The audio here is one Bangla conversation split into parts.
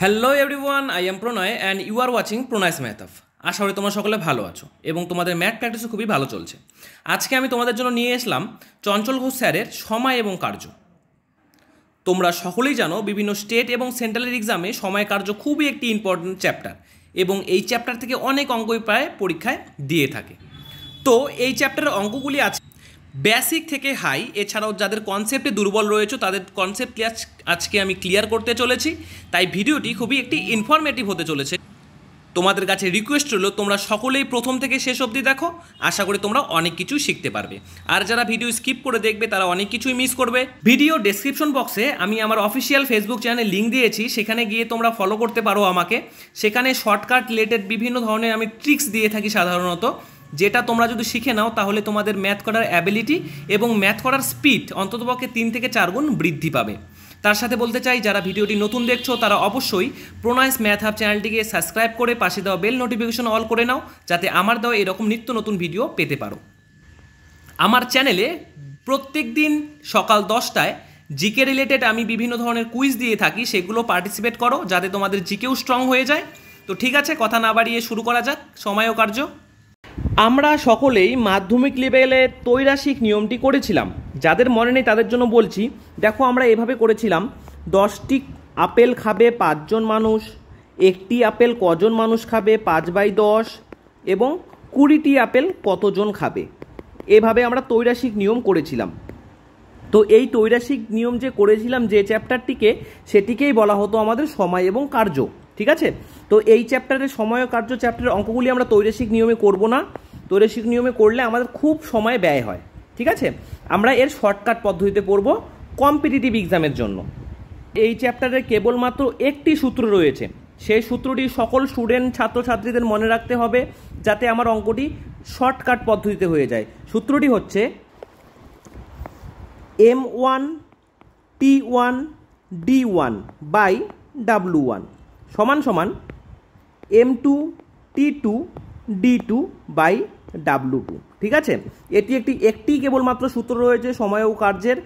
Hello everyone, I am Pranay and you are watching Pranay's math off. আশা করি তোমরা সকলে ভালো আছো এবং তোমাদের ম্যাথ প্র্যাকটিসও খুবই ভালো চলছে। আজকে আমি তোমাদের জন্য নিয়ে এসলাম চঞ্চল ঘোষ স্যারের সময় এবং কার্য। তোমরা সকলেই জানো বিভিন্ন স্টেট এবং সেন্ট্রালের এক্সামে সময় কার্য খুবই একটি ইম্পর্টেন্ট চ্যাপ্টার এবং এই চ্যাপ্টার থেকে অনেক অঙ্কই প্রায় পরীক্ষায় দিয়ে থাকে। তো এই চ্যাপ্টারের অঙ্কগুলি আছে বেসিক থেকে হাই, এছাড়াও যাদের কনসেপ্টে দুর্বল রয়েছে তাদের কনসেপ্ট আজকে আমি ক্লিয়ার করতে চলেছি। তাই ভিডিওটি খুবই একটি ইনফরমেটিভ হতে চলেছে। তোমাদের কাছে রিকোয়েস্ট রইল তোমরা সকলেই প্রথম থেকে শেষ অবধি দেখো, আশা করি তোমরা অনেক কিছু শিখতে পারবে। আর যারা ভিডিও স্কিপ করে দেখবে তারা অনেক কিছুই মিস করবে। ভিডিও ডেসক্রিপশন বক্সে আমি আমার অফিসিয়াল ফেসবুক চ্যানেলে লিঙ্ক দিয়েছি, সেখানে গিয়ে তোমরা ফলো করতে পারো আমাকে। সেখানে শর্টকাট রিলেটেড বিভিন্ন ধরনের আমি ট্রিক্স দিয়ে থাকি সাধারণত, যেটা তোমরা যদি শিখে নাও তাহলে তোমাদের ম্যাথ করার অ্যাবিলিটি এবং ম্যাথ করার স্পিড অন্ততপক্ষে 3 থেকে 4 গুণ বৃদ্ধি পাবে। তার সাথে বলতে চাই, যারা ভিডিওটি নতুন দেখছো তারা অবশ্যই প্রণয়স ম্যাথ হাব চ্যানেলটিকে সাবস্ক্রাইব করে পাশে দেওয়া বেল নোটিফিকেশন অল করে নাও, যাতে আমার দেওয়া এরকম নিত্য নতুন ভিডিও পেতে পারো। আমার চ্যানেলে প্রত্যেক দিন সকাল 10টায় জিকে রিলেটেড আমি বিভিন্ন ধরনের কুইজ দিয়ে থাকি, সেগুলো পার্টিসিপেট করো যাতে তোমাদের জিকেও স্ট্রং হয়ে যায়। তো ঠিক আছে, কথা না বাড়িয়ে শুরু করা যাক সময় ও কার্য। আমরা সকলেই মাধ্যমিক লেভেলে ত্রৈরাশিক নিয়মটি করেছিলাম। যাদের মনে নেই তাদের জন্য বলছি, দেখো আমরা এভাবে করেছিলাম, 10টি আপেল খাবে 5 জন মানুষ, একটি আপেল কজন মানুষ খাবে 5/10, এবং 20টি আপেল কতজন খাবে। এভাবে আমরা ত্রৈরাশিক নিয়ম করেছিলাম। তো এই ত্রৈরাশিক নিয়ম যে করেছিলাম যে চ্যাপ্টারটিকে, সেটিকেই বলা হতো আমাদের সময় এবং কার্য। ঠিক আছে, তো এই চ্যাপ্টারের সময় ও কার্য চ্যাপ্টারের অঙ্কগুলি আমরা ত্রৈরাশিক নিয়মে করব না। ত্রৈরাশিক নিয়মে করলে আমাদের খুব সময় ব্যয় হয়। ঠিক আছে, আমরা এর শর্টকাট পদ্ধতিতে পড়ব কম্পিটিটিভ এক্সামের জন্য। এই চ্যাপ্টারে কেবলমাত্র একটি সূত্র রয়েছে, সেই সূত্রটি সকল স্টুডেন্ট ছাত্রছাত্রীদের মনে রাখতে হবে, যাতে আমার অঙ্কটি শর্টকাট পদ্ধতিতে হয়ে যায়। সূত্রটি হচ্ছে M1 T1 D1 by W1 সমান সমান M2 T2 D2 by W2। ঠিক আছে, একটি কেবলমাত্র সূত্র রয়েছে সময় ও কার্যের।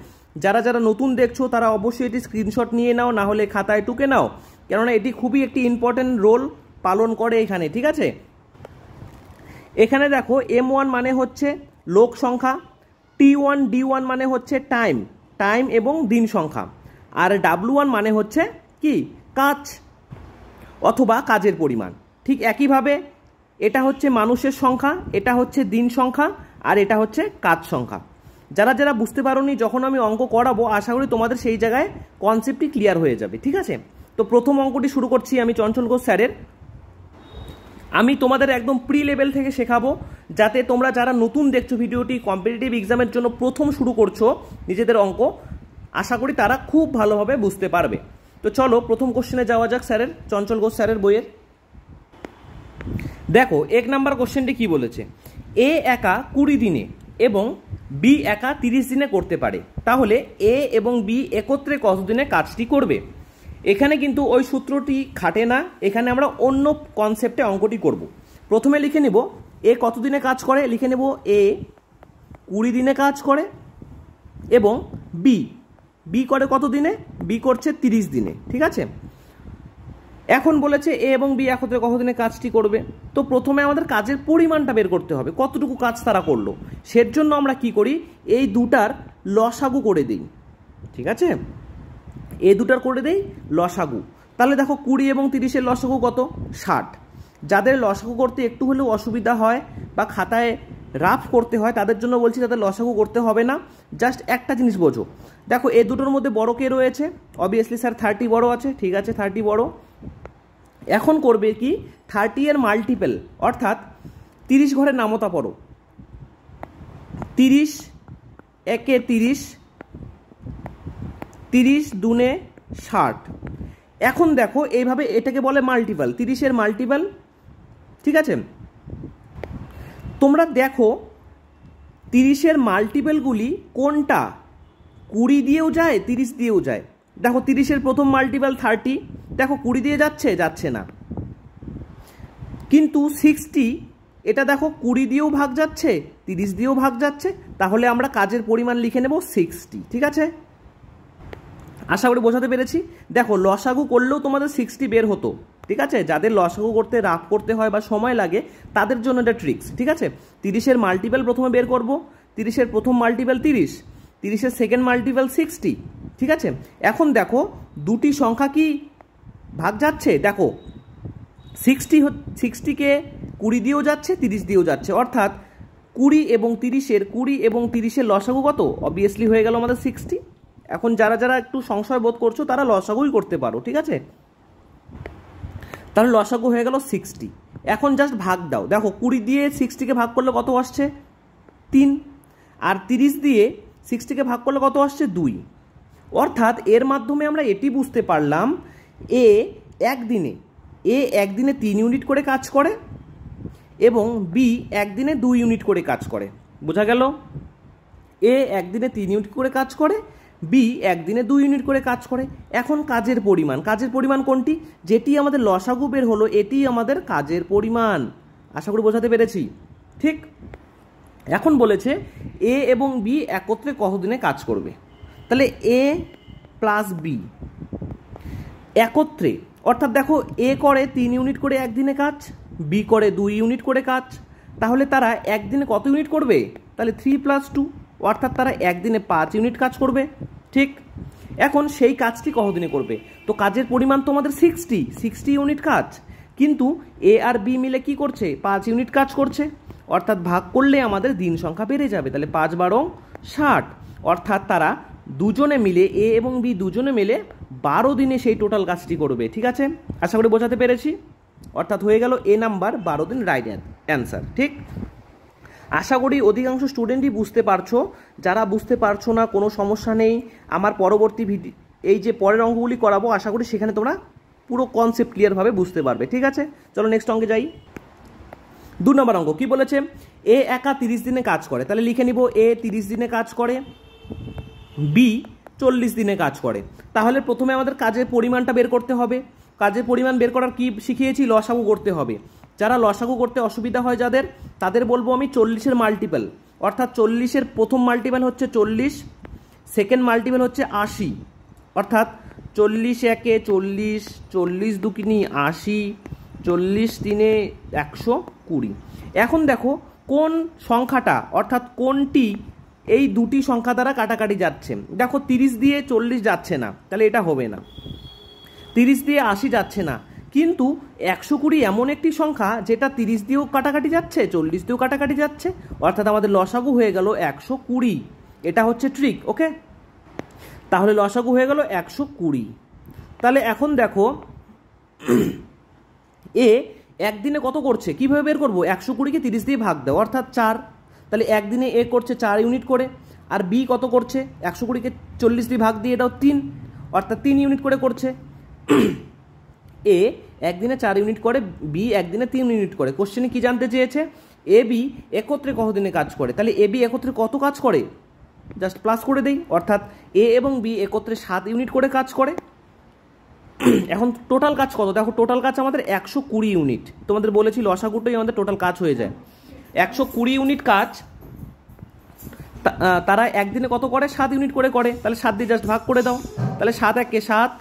যারা যারা নতুন দেখছো তারা অবশ্যই এটি স্ক্রিনশট নিয়ে নাও, না হলে খাতায় টুকে নাও, কেননা এটি খুবই একটি ইম্পর্টেন্ট রোল পালন করে এখানে। ঠিক আছে, এখানে দেখো M1 মানে হচ্ছে লোক সংখ্যা, T1 D1 মানে হচ্ছে টাইম এবং দিন সংখ্যা, আর W1 মানে হচ্ছে কি কাজ অথবা কাজের পরিমাণ। ঠিক একইভাবে এটা হচ্ছে মানুষের সংখ্যা, এটা হচ্ছে দিন সংখ্যা, আর এটা হচ্ছে কাজ সংখ্যা। যারা যারা বুঝতে পারোনি, যখন আমি অঙ্ক করাবো আশা করি তোমাদের সেই জায়গায় কনসেপ্টটি ক্লিয়ার হয়ে যাবে। ঠিক আছে, তো প্রথম অঙ্কটি শুরু করছি আমি চঞ্চল ঘোষ স্যারের। আমি তোমাদের একদম প্রি লেভেল থেকে শেখাবো, যাতে তোমরা যারা নতুন দেখছো ভিডিওটি, কম্পিটিটিভ এক্সামের জন্য প্রথম শুরু করছো নিজেদের অঙ্ক, আশা করি তারা খুব ভালোভাবে বুঝতে পারবে। তো চলো প্রথম কোশ্চেনে যাওয়া যাক স্যারের, চঞ্চল ঘোষ স্যারের বইয়ের। দেখো 1 নাম্বার কোশ্চেনটি কি বলেছে, এ একা 20 দিনে এবং বি একা 30 দিনে করতে পারে, তাহলে এ এবং বি একত্রে কত দিনে কাজটি করবে। এখানে কিন্তু ওই সূত্রটি খাটে না, এখানে আমরা অন্য কনসেপ্টে অঙ্কটি করব। প্রথমে লিখে নেব এ কত দিনে কাজ করে, লিখে নেব এ 20 দিনে কাজ করে এবং বি করে কত দিনে, বি করছে 30 দিনে। ঠিক আছে, এখন বলেছে এ এবং বি একত্রে কত দিনে কাজটি করবে। তো প্রথমে আমাদের কাজের পরিমাণটা বের করতে হবে, কতটুকু কাজ তারা করলো। সের জন্য আমরা কি করি, এই দুটার লসাগু করে দিই। ঠিক আছে, এই দুটার করে দেই লসাগু। তাহলে দেখো 20 এবং 30-এর লসাগু কত, 60। যাদের লসাগু করতে একটু হলেও অসুবিধা হয় বা খাতায় রাফ করতে হয় তাদের জন্য বলছি, তাদের লসাগু করতে হবে না। জাস্ট একটা জিনিস বোঝো, দেখো এই দুটোর মধ্যে বড় কে রয়েছে, অবভিয়াসলি স্যার 30 বড় আছে। ঠিক আছে, 30 বড়। এখন করবে কি, 30 এর মাল্টিপল, অর্থাৎ 30 ঘরের নামতা পড়ো, 30 একে 30, 30 দুনে 60। এখন দেখো এইভাবে এটাকে বলে মাল্টিপল, 30-এর মাল্টিপল। ঠিক আছে, তোমরা দেখো 30-এর মাল্টিপলগুলি কোনটা 20 দিয়েও যায় 30 দিয়েও যায়। দেখো 30-এর প্রথম মাল্টিপল 30, দেখো 20 দিয়ে যাচ্ছে না, কিন্তু 60 এটা দেখো 20 দিয়েও ভাগ যাচ্ছে 30 দিয়েও ভাগ যাচ্ছে, তাহলে আমরা কাজের পরিমাণ লিখে নেব 60। ঠিক আছে, আশা করি বোঝাতে পেরেছি। দেখো লসাগু করলেও তোমাদের 60 বের হতো, ঠিক আছে। যাদের লসাগু করতে রাফ করতে হয় বা সময় লাগে তাদের জন্য এটা ট্রিক্স, ঠিক আছে। 30-এর মাল্টিপল প্রথমে বের করব, 30-এর প্রথম মাল্টিপল 30, 30-এর সেকেন্ড মাল্টিপল 60, ঠিক আছে। এখন দেখো দুটি সংখ্যা কি ভাগ যাচ্ছে, দেখো 60কে 20 দিয়েও যাচ্ছে, 30 দিয়েও যাচ্ছে, অর্থাৎ 20 এবং 30-এর লসাগু কত? অবভিয়াসলি হয়ে গেল আমাদের 60। এখন যারা যারা একটু সংশয় বোধ করছো তারা লসাগুই করতে পারো, ঠিক আছে। তাহলে লসাগু হয়ে গেল 60। এখন জাস্ট ভাগ দাও, দেখো 20 দিয়ে 60কে ভাগ করলে কত আসছে? 3। আর 30 দিয়ে 60কে ভাগ করলে কত আসছে? 2। অর্থাৎ এর মাধ্যমে আমরা এটি বুঝতে পারলাম এ একদিনে 3 ইউনিট করে কাজ করে এবং বি একদিনে 2 ইউনিট করে কাজ করে। বোঝা গেল? এ একদিনে 3 ইউনিট করে কাজ করে, বি একদিনে 2 ইউনিট করে কাজ করে। এখন কাজের পরিমাণ কোনটি? যেটি আমাদের লসাগু বের হলো এটি আমাদের কাজের পরিমাণ। আশা করি বোঝাতে পেরেছি, ঠিক। এখন বলেছে এ এবং বি একত্রে কতদিনে কাজ করবে। তাহলে এ প্লাস বি একত্রে, অর্থাৎ দেখো এ করে 3 ইউনিট করে একদিনে কাজ, বি করে 2 ইউনিট করে কাজ, তাহলে তারা একদিনে কত ইউনিট করবে? তাহলে 3 + 2, অর্থাৎ তারা একদিনে 5 ইউনিট কাজ করবে, ঠিক। এখন সেই কাজটি কতদিনে করবে? তো কাজের পরিমাণ তোমাদের 60 ইউনিট কাজ, কিন্তু এ আর বি মিলে কি করছে? 5 ইউনিট কাজ করছে, অর্থাৎ ভাগ করলে আমাদের দিন সংখ্যা বেড়ে যাবে। তাহলে 5 × 12 = 60, অর্থাৎ তারা দুজনে মিলে, এ এবং বি দুজনে মিলে 12 দিনে সেই টোটাল কাজটি করবে, ঠিক আছে। আশা করি বোঝাতে পেরেছি। অর্থাৎ হয়ে গেল এ নাম্বার 12 দিন রাইট অ্যান্সার, ঠিক। আশা করি অধিকাংশ স্টুডেন্টই বুঝতে পারছো। যারা বুঝতে পারছো না কোনো সমস্যা নেই, আমার পরবর্তী এই যে পরের অঙ্কগুলি করাবো আশা করি সেখানে তোমরা পুরো কনসেপ্ট ক্লিয়ারভাবে বুঝতে পারবে, ঠিক আছে। চলো নেক্সট অঙ্কে যাই। 2 নম্বর অঙ্ক কি বলেছে? এ একা 30 দিনে কাজ করে, তাহলে লিখে নিব এ 30 দিনে কাজ করে, বি 40 দিনে কাজ করে। তাহলে প্রথমে আমাদের কাজের পরিমাণটা বের করতে হবে। কাজের পরিমাণ বের করার কি শিখিয়েছি? লসাগু করতে হবে। যারা লসাগু করতে অসুবিধা হয় তাদের বলবো আমি 40-এর মাল্টিপল, অর্থাৎ 40-এর প্রথম মাল্টিপল হচ্ছে 40, সেকেন্ড মাল্টিপল হচ্ছে 80, অর্থাৎ 40 একে 40, 40 দুগুণে 80, 40 তিনে 120। এখন দেখো কোন সংখ্যাটা, অর্থাৎ কোনটি এই দুটি সংখ্যা দ্বারা কাটাকাটি যাচ্ছে। দেখো 30 দিয়ে 40 যাচ্ছে না, তাহলে এটা হবে না। 30 দিয়ে 80 যাচ্ছে না, কিন্তু 120 এমন একটি সংখ্যা যেটা 30 দিয়েও কাটাকাটি যাচ্ছে, 40 দিয়েও কাটাকাটি যাচ্ছে, অর্থাৎ আমাদের লসাগু হয়ে গেল 120। এটা হচ্ছে ট্রিক, ওকে। তাহলে লসাগু হয়ে গেল 120। তাহলে এখন দেখো এ একদিনে কত করছে, কিভাবে বের করবো? 120কে 30 দিয়ে ভাগ দাও, অর্থাৎ 4। তাহলে একদিনে এ করছে 4 ইউনিট করে। আর বি কত করছে? 120কে 40 দিয়ে ভাগ দিয়ে এটাও 3, অর্থাৎ 3 ইউনিট করে করছে। এ একদিনে 4 ইউনিট করে, বি একদিনে 3 ইউনিট করে। কোশ্চেনে কি জানতে চেয়েছে? এ বি একত্রে কতদিনে কাজ করে। তাহলে এ বি একত্রে কত কাজ করে? জাস্ট প্লাস করে দেই, অর্থাৎ এ এবং বি একত্রে 7 ইউনিট করে কাজ করে। এখন টোটাল কাজ কত? দেখো টোটাল কাজ আমাদের 120 ইউনিট। তোমাদের বলেছি লসাগুটাই আমাদের টোটাল কাজ হয়ে যায়। 120 ইউনিট কাজ তারা একদিনে কত করে? 7 ইউনিট করে করে। তাহলে 7 দিয়ে জাস্ট ভাগ করে দাও। তাহলে 7 একে 7,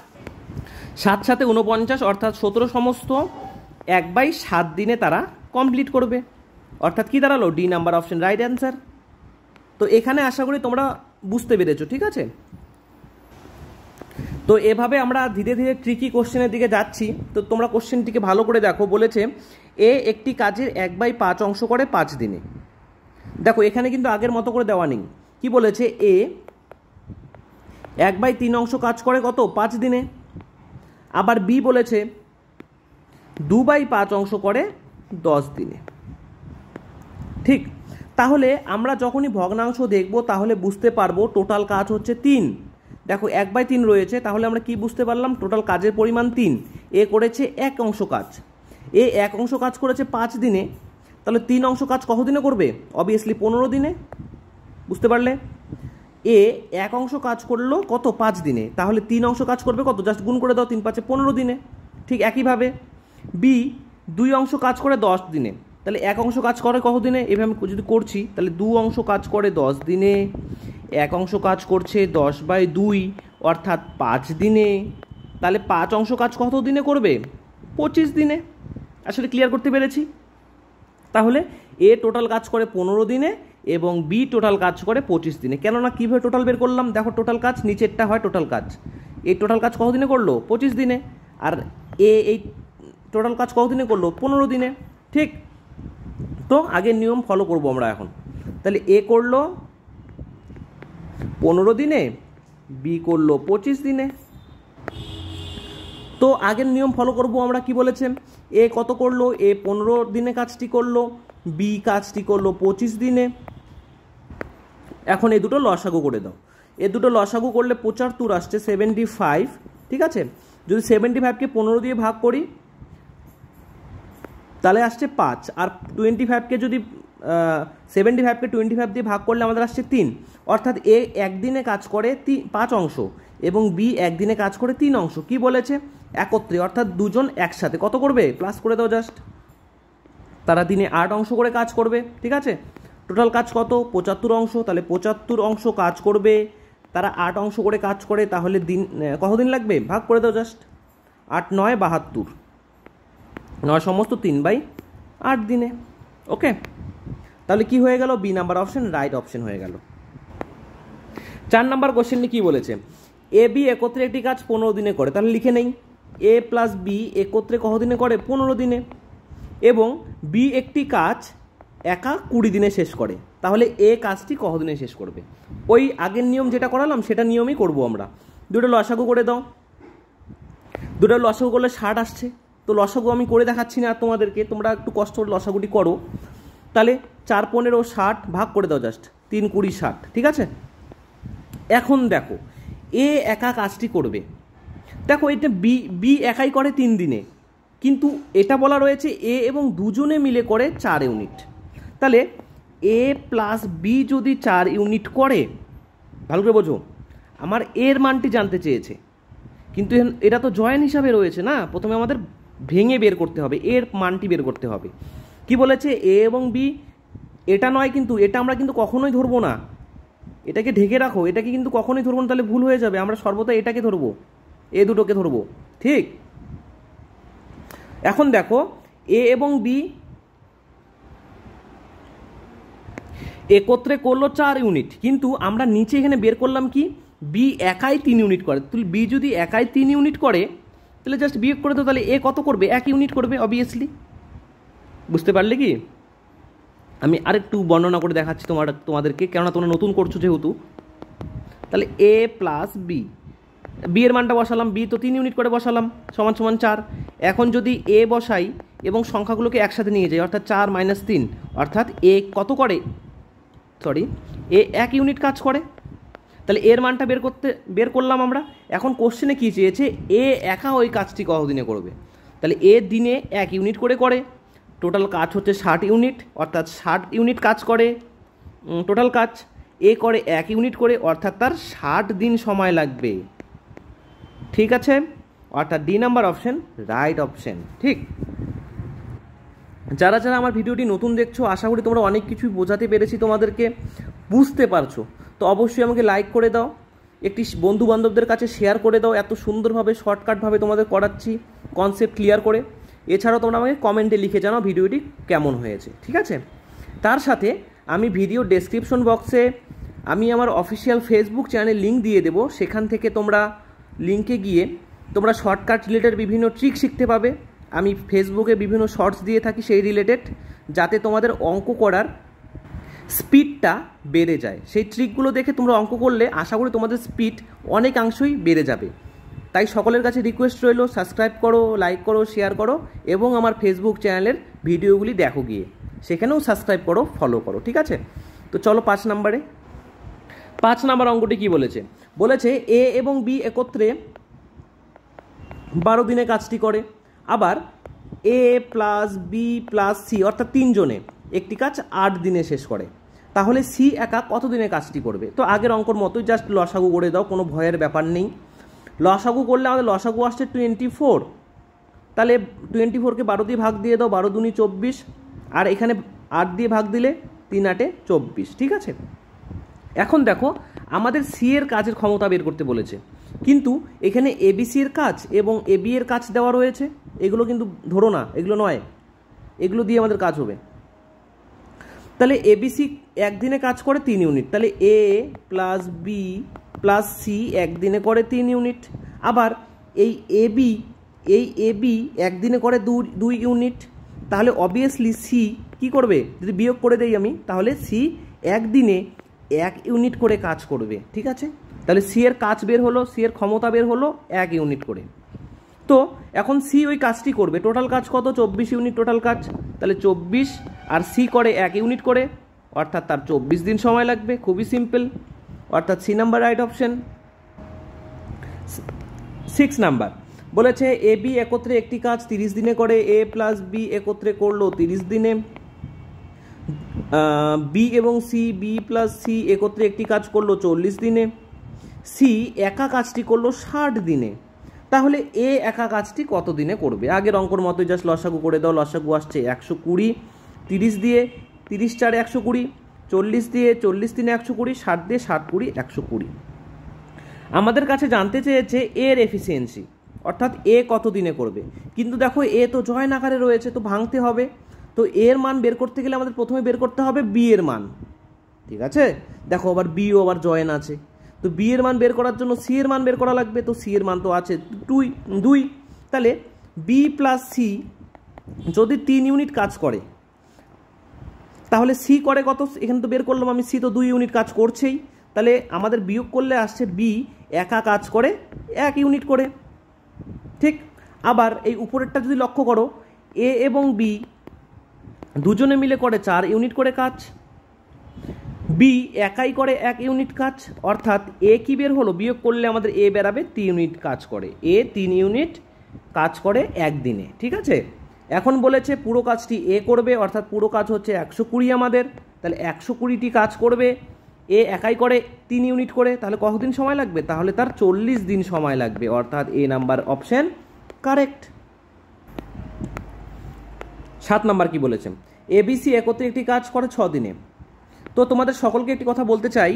7 7 49, অর্থাৎ 17 সমস্ত 1/7 দিনে তারা কমপ্লিট করবে। অর্থাৎ কি দাঁড়ালো? D number option right answer. তো এখানে আশা করি তোমরা বুঝতে পেরেছো, ঠিক আছে। তো এভাবে আমরা ধীরে ধীরে ট্রিকি কোশ্চেনের দিকে যাচ্ছি। তো তোমরা কোশ্চেনটিকে ভালো করে দেখো। বলেছে এ একটি কাজের 1/5 অংশ করে 5 দিনে। দেখো এখানে কিন্তু আগের মতো করে দেওয়া নেই। কি বলেছে? এ 1/3 অংশ কাজ করে কত? 5 দিনে। আবার বি বলেছে 2/5 অংশ করে 10 দিনে। ঠিক। তাহলে আমরা যখনই ভগ্নাংশ দেখব তাহলে বুঝতে পারবো টোটাল কাজ হচ্ছে 3। দেখো 1/3 রয়েছে, তাহলে আমরা কি বুঝতে পারলাম? টোটাল কাজের পরিমাণ 3। এ করেছে 1 অংশ কাজ, এ 1 অংশ কাজ করেছে 5 দিনে, তাহলে 3 অংশ কাজ কত দিনে করবে? অবভিয়াসলি 15 দিনে। বুঝতে পারলে? এ 1 অংশ কাজ করলো কত? 5 দিনে, তাহলে 3 অংশ কাজ করবে কত? জাস্ট গুণ করে দাও, 3 5 15 দিনে। ঠিক একইভাবে বি 2 অংশ কাজ করে 10 দিনে, তাহলে 1 অংশ কাজ করে কত দিনে? এভাবে আমি যদি করছি তাহলে 2 অংশ কাজ করে 10 দিনে, 1 অংশ কাজ করছে 10/2, অর্থাৎ 5 দিনে। তাহলে 5 অংশ কাজ কত দিনে করবে? 25 দিনে। আসলে ক্লিয়ার করতে পেরেছি? তাহলে এ টোটাল কাজ করে 15 দিনে এবং বি টোটাল কাজ করে 25 দিনে। কেননা কীভাবে টোটাল বের করলাম? দেখো, টোটাল কাজ নিচেরটা হয় টোটাল কাজ। এই টোটাল কাজ কত দিনে করলো? 25 দিনে। আর এই টোটাল কাজ কত দিনে করলো? 15 দিনে। ঠিক তো আগের নিয়ম ফলো করব আমরা এখন। তাহলে এ করলো 15 দিনে, বি করলো 25 দিনে। তো আগের নিয়ম ফলো করব আমরা। কি বলেছে? এ কত করলো? এ 15 দিনে কাজটি করলো, বি কাজটি করলো 25 দিনে। এখন এই দুটো লসাগু করে দাও। এ দুটো লসাগু করলে 75 আসছে 75। ঠিক আছে, যদি 75কে 15 দিয়ে ভাগ করি তাহলে আসছে 5। আর 25কে যদি 75কে 25 দিয়ে ভাগ করলে আমাদের আসছে 3। অর্থাৎ এ একদিনে কাজ করে 5 অংশ এবং বি একদিনে কাজ করে 3 অংশ। কি বলেছে? একত্রে, অর্থাৎ দুজন একসাথে কত করবে? প্লাস করে দাও জাস্ট। তারা দিনে 8 অংশ করে কাজ করবে। ঠিক আছে, টোটাল কাজ কত? 75 অংশ। তাহলে 75 অংশ কাজ করবে, তারা 8 অংশ করে কাজ করে। তাহলে দিন কতদিন লাগবে? ভাগ করে দাও জাস্ট। 8 9 72, 9 সমস্ত 3/8 দিনে। ওকে, তাহলে কি হয়ে গেল? B number option right option হয়ে গেল। 4 নাম্বার কোশ্চেনে কি বলেছে? এ বি একত্রে একটি কাজ 15 দিনে করে। তাহলে লিখে নেই, এ প্লাস বি একত্রে কত দিনে করে? 15 দিনে। এবং বি একটি কাজ একা 20 দিনে শেষ করে। তাহলে এ কাজটি কত দিনে শেষ করবে? ওই আগের নিয়ম যেটা করালাম সেটা নিয়মই করব আমরা। দুটো লসাগু করে দাও। দুটো লসাগু করলে 60 আসছে। তো লসাগু আমি করে দেখাচ্ছি না তোমাদেরকে, তোমরা একটু কষ্ট করে লসাগুটি করো। তাহলে 4 15 60 ভাগ করে দাও জাস্ট, 3 20 60। ঠিক আছে, এখন দেখো এ একা কাজটি করবে। দেখো এটা বি একাই করে 3 দিনে, কিন্তু এটা বলা রয়েছে এ এবং দুজনে মিলে করে 4 ইউনিট। তাহলে এ প্লাস বি যদি 4 ইউনিট করে, ভালো করে বোঝো, আমার এর মানটি জানতে চেয়েছে, কিন্তু এটা তো জয়েন হিসাবে রয়েছে না। প্রথমে আমাদের ভেঙে বের করতে হবে, এর মানটি বের করতে হবে। কি বলেছে? এ এবং বি, এটা নয় কিন্তু, এটা আমরা কিন্তু কখনোই ধরবো না। এটাকে ঢেকে রাখো, এটাকে কিন্তু কখনোই ধরবো না, তাহলে ভুল হয়ে যাবে। আমরা সর্বদা এটাকে ধরবো, এ দুটোকে ধরবো। ঠিক, এখন দেখো এ এবং বি একত্রে করলো 4 ইউনিট, কিন্তু আমরা নিচে এখানে বের করলাম কি? বি একাই 3 ইউনিট করে। তাহলে বি যদি একাই 3 ইউনিট করে তাহলে জাস্ট বিয়োগ করে দাও। তাহলে এ কত করবে? 1 ইউনিট করবে অবভিয়াসলি। বুঝতে পারলে কি? আমি আরেকটু বর্ণনা করে দেখাচ্ছি তোমাদেরকে, কেননা তোমরা নতুন করছো যেহেতু। তাহলে এ প্লাস বি, বি এর মানটা বসালাম, বি তো 3 ইউনিট করে বসালাম, সমান সমান 4। এখন যদি এ বসাই এবং সংখ্যাগুলোকে একসাথে নিয়ে যাই, অর্থাৎ 4 - 3, অর্থাৎ এ কত করে? এ 1 ইউনিট কাজ করে। তাহলে এর মানটা বের করলাম আমরা। এখন কোশ্চেনে কী চেয়েছে? এ একা ওই কাজটি কতদিনে করবে। তাহলে এ দিনে 1 ইউনিট করে। টোটাল কাজ হচ্ছে 60 ইউনিট, অর্থাৎ 60 ইউনিট কাজ করে টোটাল কাজ। এ করে 1 ইউনিট করে, অর্থাৎ তার 60 দিন সময় লাগবে। ঠিক আছে, অর্থাৎ D number option right option. ঠিক, যারা যারা আমার ভিডিওটি নতুন দেখছো, আশা করি তোমরা অনেক কিছুই বোঝাতে পেরেছি, তোমাদেরকে বুঝতে পারছো। তো অবশ্যই আমাকে লাইক করে দাও, একটি বন্ধু বান্ধবদের কাছে শেয়ার করে দাও। এত সুন্দরভাবে শর্টকাটভাবে তোমাদের করাচ্ছি কনসেপ্ট ক্লিয়ার করে। এছাড়াও তোমরা আমাকে কমেন্টে লিখে জানাও ভিডিওটি কেমন হয়েছে। ঠিক আছে, তার সাথে আমি ভিডিও ডেসক্রিপশন বক্সে আমি আমার অফিসিয়াল ফেসবুক চ্যানেলের লিঙ্ক দিয়ে দেবো। সেখান থেকে তোমরা লিঙ্কে গিয়ে তোমরা শর্টকাট রিলেটেড বিভিন্ন ট্রিক শিখতে পাবে। আমি ফেসবুকে বিভিন্ন শর্টস দিয়ে থাকি সেই রিলেটেড, যাতে তোমাদের অঙ্ক করার স্পিডটা বেড়ে যায়। সেই ট্রিকগুলো দেখে তোমরা অঙ্ক করলে আশা করি তোমাদের স্পিড অনেকাংশই বেড়ে যাবে। তাই সকলের কাছে রিকোয়েস্ট রইল, সাবস্ক্রাইব করো, লাইক করো, শেয়ার করো এবং আমার ফেসবুক চ্যানেলের ভিডিওগুলি দেখো গিয়ে, সেখানেও সাবস্ক্রাইব করো, ফলো করো। ঠিক আছে, তো চলো 5 নাম্বার অঙ্কটি কি বলেছে? বলেছে এ এবং বি একত্রে 12 দিনে কাজটি করে। আবার এ প্লাস বি প্লাস সি, অর্থাৎ 3 জনে একটি কাজ 8 দিনে শেষ করে। তাহলে সি একা কত দিনে কাজটি করবে? তো আগের অঙ্কর মতোই জাস্ট লসাগু করে দাও, কোনো ভয়ের ব্যাপার নেই। লসাগু করলে আমাদের লসাগু আসছে 24। তাহলে 24কে 12 দিয়ে ভাগ দিয়ে দাও, 12 দুনি 24, আর এখানে 8 দিয়ে ভাগ দিলে 3 8 24। ঠিক আছে, এখন দেখো আমাদের সি এর কাজের ক্ষমতা বের করতে বলেছে, কিন্তু এখানে এবিসি এর কাজ এবং এবি এর কাজ দেওয়া রয়েছে। এগুলো কিন্তু ধরো না, এগুলো নয়, এগুলো দিয়ে আমাদের কাজ হবে। তাহলে এবিসি একদিনে কাজ করে 3 ইউনিট, তাহলে এ প্লাস বি প্লাস সি একদিনে করে 3 ইউনিট। আবার এই এবি একদিনে করে 2 ইউনিট, তাহলে অবভিয়াসলি সি কি করবে, যদি বিয়োগ করে দেই আমি, তাহলে সি একদিনে 1 ইউনিট করে কাজ করবে। ঠিক আছে, তাহলে সি এর কাজ বের হলো, সি এর ক্ষমতা বের হলো 1 ইউনিট করে। তো এখন সি ওই কাজটি করবে, টোটাল কাজ কত, 24 ইউনিট টোটাল কাজ। তাহলে 24 আর সি করে 1 ইউনিট করে, অর্থাৎ তার 24 দিন সময় লাগবে। খুবই সিম্পল, অর্থাৎ C number right option. 6 number বলেছে এ বি একত্রে একটি কাজ 30 দিনে করে, এ প্লাস বি একত্রে করলো 30 দিনে। বি এবং সি, বি প্লাস সি একত্রে একটি কাজ করলো 40 দিনে। সি একা কাজটি করলো 60 দিনে। তাহলে এ একা কাজটি কত দিনে করবে? আগের অঙ্কর মতোই জাস্ট লসাগু করে দাও। লসাগু আসছে 120, 30 দিয়ে 30 4 120, 40 দিয়ে 40 3 120, 60 দিয়ে 60 20 120। আমাদের কাছে জানতে চেয়েছে এর এফিসিয়েন্সি, অর্থাৎ এ কত দিনে করবে। কিন্তু দেখো এ তো জয়েন আকারে রয়েছে, তো ভাঙতে হবে। তো এর মান বের করতে গেলে আমাদের প্রথমে বের করতে হবে বি এর মান। ঠিক আছে, দেখো আবার বিও আবার জয়েন আছে, তো বি এর মান বের করার জন্য সি এর মান বের করা লাগবে। তো সি এর মান তো আছে 2, তাহলে বি প্লাস সি যদি 3 ইউনিট কাজ করে, তাহলে সি করে কত, এখানে তো বের করলাম আমি, সি তো 2 ইউনিট কাজ করছেই। তাহলে আমাদের বিয়োগ করলে আসছে বি একা কাজ করে 1 ইউনিট করে। ঠিক, আবার এই উপরেরটা যদি লক্ষ্য করো, এ এবং বি দুজনে মিলে করে 4 ইউনিট করে কাজ, বি একাই করে 1 ইউনিট কাজ, অর্থাৎ এ কি বের হলো, বিয়োগ করলে আমাদের এ বেরাবে 3 ইউনিট কাজ করে। এ 3 ইউনিট কাজ করে একদিনে। ঠিক আছে, এখন বলেছে পুরো কাজটি এ করবে, অর্থাৎ পুরো কাজ হচ্ছে 120 আমাদের, তাহলে 120টি কাজ করবে, এ একাই করে 3 ইউনিট করে, তাহলে কতদিন সময় লাগবে, তাহলে তার 40 দিন সময় লাগবে, অর্থাৎ এ নাম্বার অপশন কারেক্ট। 7 নাম্বার কি বলেছে, এবিসি একত্রে একটি কাজ করে 6 দিনে। তো তোমাদের সকলকে একটি কথা বলতে চাই,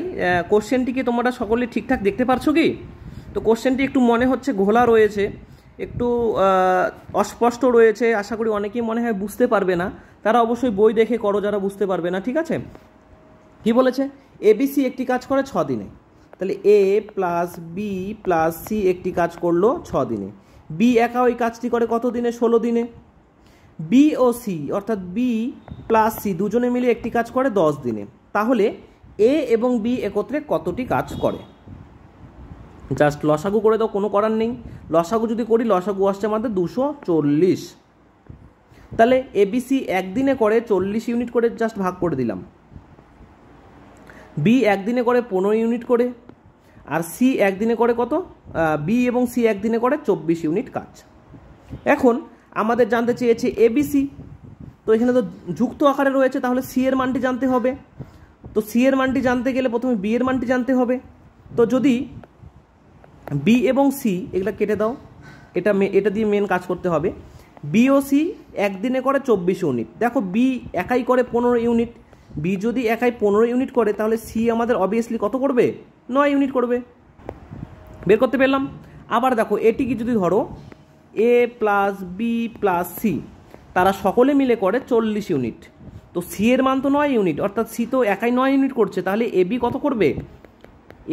কোশ্চেনটিকে তোমরা সকলে ঠিকঠাক দেখতে পারছো কি? তো কোশ্চেনটি একটু মনে হচ্ছে ঘোলা রয়েছে, একটু অস্পষ্ট রয়েছে, আশা করি অনেকেই মনে হয় বুঝতে পারবে না, তারা অবশ্যই বই দেখে করো যারা বুঝতে পারবে না। ঠিক আছে, কি বলেছে, এবিসি একটি কাজ করে 6 দিনে, তাহলে এ প্লাস বি প্লাস সি একটি কাজ করলো 6 দিনে। বি একা ওই কাজটি করে কত দিনে, 16 দিনে। বি ও সি অর্থাৎ বি প্লাস সি দুজনে মিলে একটি কাজ করে 10 দিনে। তাহলে এ এবং বি একত্রে কতটি কাজ করে? জাস্ট লসাগু করে দাও, কোনো করার নেই। লসাগু যদি করি, লসাগু আসছে আমাদের 240। তাহলে এবিসি একদিনে করে 40 ইউনিট করে, জাস্ট ভাগ করে দিলাম। বি একদিনে করে 15 ইউনিট করে, আর সি একদিনে করে কত, বি এবং সি একদিনে করে 24 ইউনিট কাজ। এখন আমাদের জানতে চেয়েছে এবিসি, তো এখানে তো যুক্ত আকারে রয়েছে, তাহলে সি এর মানটি জানতে হবে। তো সি এর মানটি জানতে গেলে প্রথমে বি এর মানটি জানতে হবে। তো যদি বি এবং সি, এগুলা কেটে দাও, এটা দিয়ে মেন কাজ করতে হবে। বি ও সি একদিনে করে 24 ইউনিট। দেখো বি একাই করে 15 ইউনিট, বি যদি একাই 15 ইউনিট করে, তাহলে সি আমাদের অবভিয়াসলি কত করবে, 9 ইউনিট করবে। বের করতে পেলাম। আবার দেখো এটিকে যদি ধরো এ প্লাস বি প্লাস সি, তারা সকলে মিলে করে 40 ইউনিট। তো সি এর মান তো 9 ইউনিট, অর্থাৎ সি তো একাই 9 ইউনিট করছে, তাহলে এ বি কত করবে,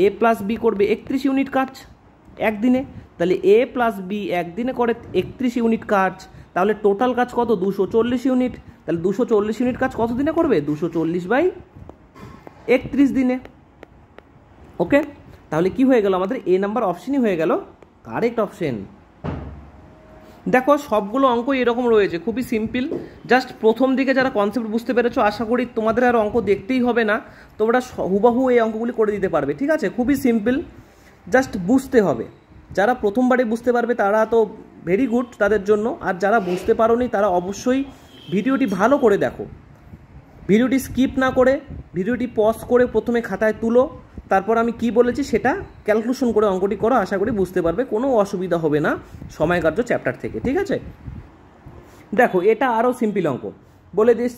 এ প্লাস বি করবে 31 ইউনিট কাজ একদিনে। তাহলে এ প্লাস বি একদিনে করে 31 ইউনিট কাজ, তাহলে টোটাল কাজ কত, 240 ইউনিট। তাহলে 240 ইউনিট কাজ কত দিনে করবে, 240/31 দিনে। ওকে, তাহলে কি হয়ে গেল, আমাদের এ নাম্বার অপশনই হয়ে গেল কারেক্ট অপশন। দেখো সবগুলো অঙ্ক এরকম রয়েছে, খুবই সিম্পল। জাস্ট প্রথম দিকে যারা কনসেপ্ট বুঝতে পেরেছো, আশা করি তোমাদের আর অঙ্ক দেখতেই হবে না, তোমরা হুবাহু এই অঙ্কগুলি করে দিতে পারবে। ঠিক আছে, খুবই সিম্পল, জাস্ট বুঝতে হবে। যারা প্রথমবারে বুঝতে পারবে তারা তো ভেরি গুড তাদের জন্য, আর যারা বুঝতে পারোনি তারা অবশ্যই ভিডিওটি ভালো করে দেখো, ভিডিওটি স্কিপ না করে ভিডিওটি পজ করে প্রথমে খাতায় তুলো, তারপর আমি কি বলেছি সেটা ক্যালকুলেশন করে অঙ্কটি করো, আশা করি বুঝতে পারবে, কোনো অসুবিধা হবে না সময়কার্য চ্যাপ্টার থেকে। ঠিক আছে, দেখো এটা আরও সিম্পল অঙ্ক, বলে দিস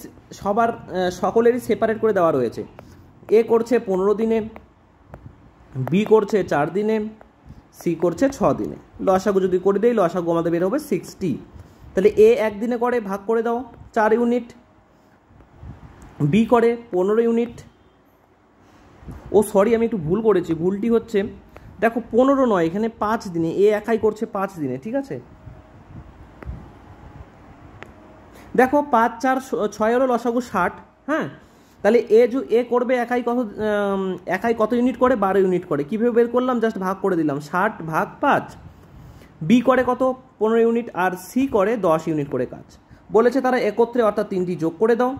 সকলেরই সেপারেট করে দেওয়া রয়েছে। এ করছে 15 দিনে, বি করছে 4 দিনে, সি করছে 6 দিনে। লসাগু যদি করে দেই, লসাগু আমাদের বের হবে 60। তাহলে এ 1 দিনে করে, ভাগ করে দাও 4 ইউনিট, বি করে 15 ইউনিট। ও সরি, আমি একটু ভুল করেছি, ভুলটি হচ্ছে দেখো 15 নয়, এখানে 5 দিনে, এ একাই করছে 5 দিনে, ঠিক আছে। দেখো 5 4 6 হলো লসাগু 60, হ্যাঁ। তাহলে এ করবে একাই কত ইউনিট করে, 12 ইউনিট করে। কীভাবে বের করলাম, জাস্ট ভাগ করে দিলাম, 60 ভাগ 5। বি করে কত, 15 ইউনিট, আর সি করে 10 ইউনিট করে কাজ। বলেছে তারা একত্রে, অর্থাৎ 3টি যোগ করে দাও,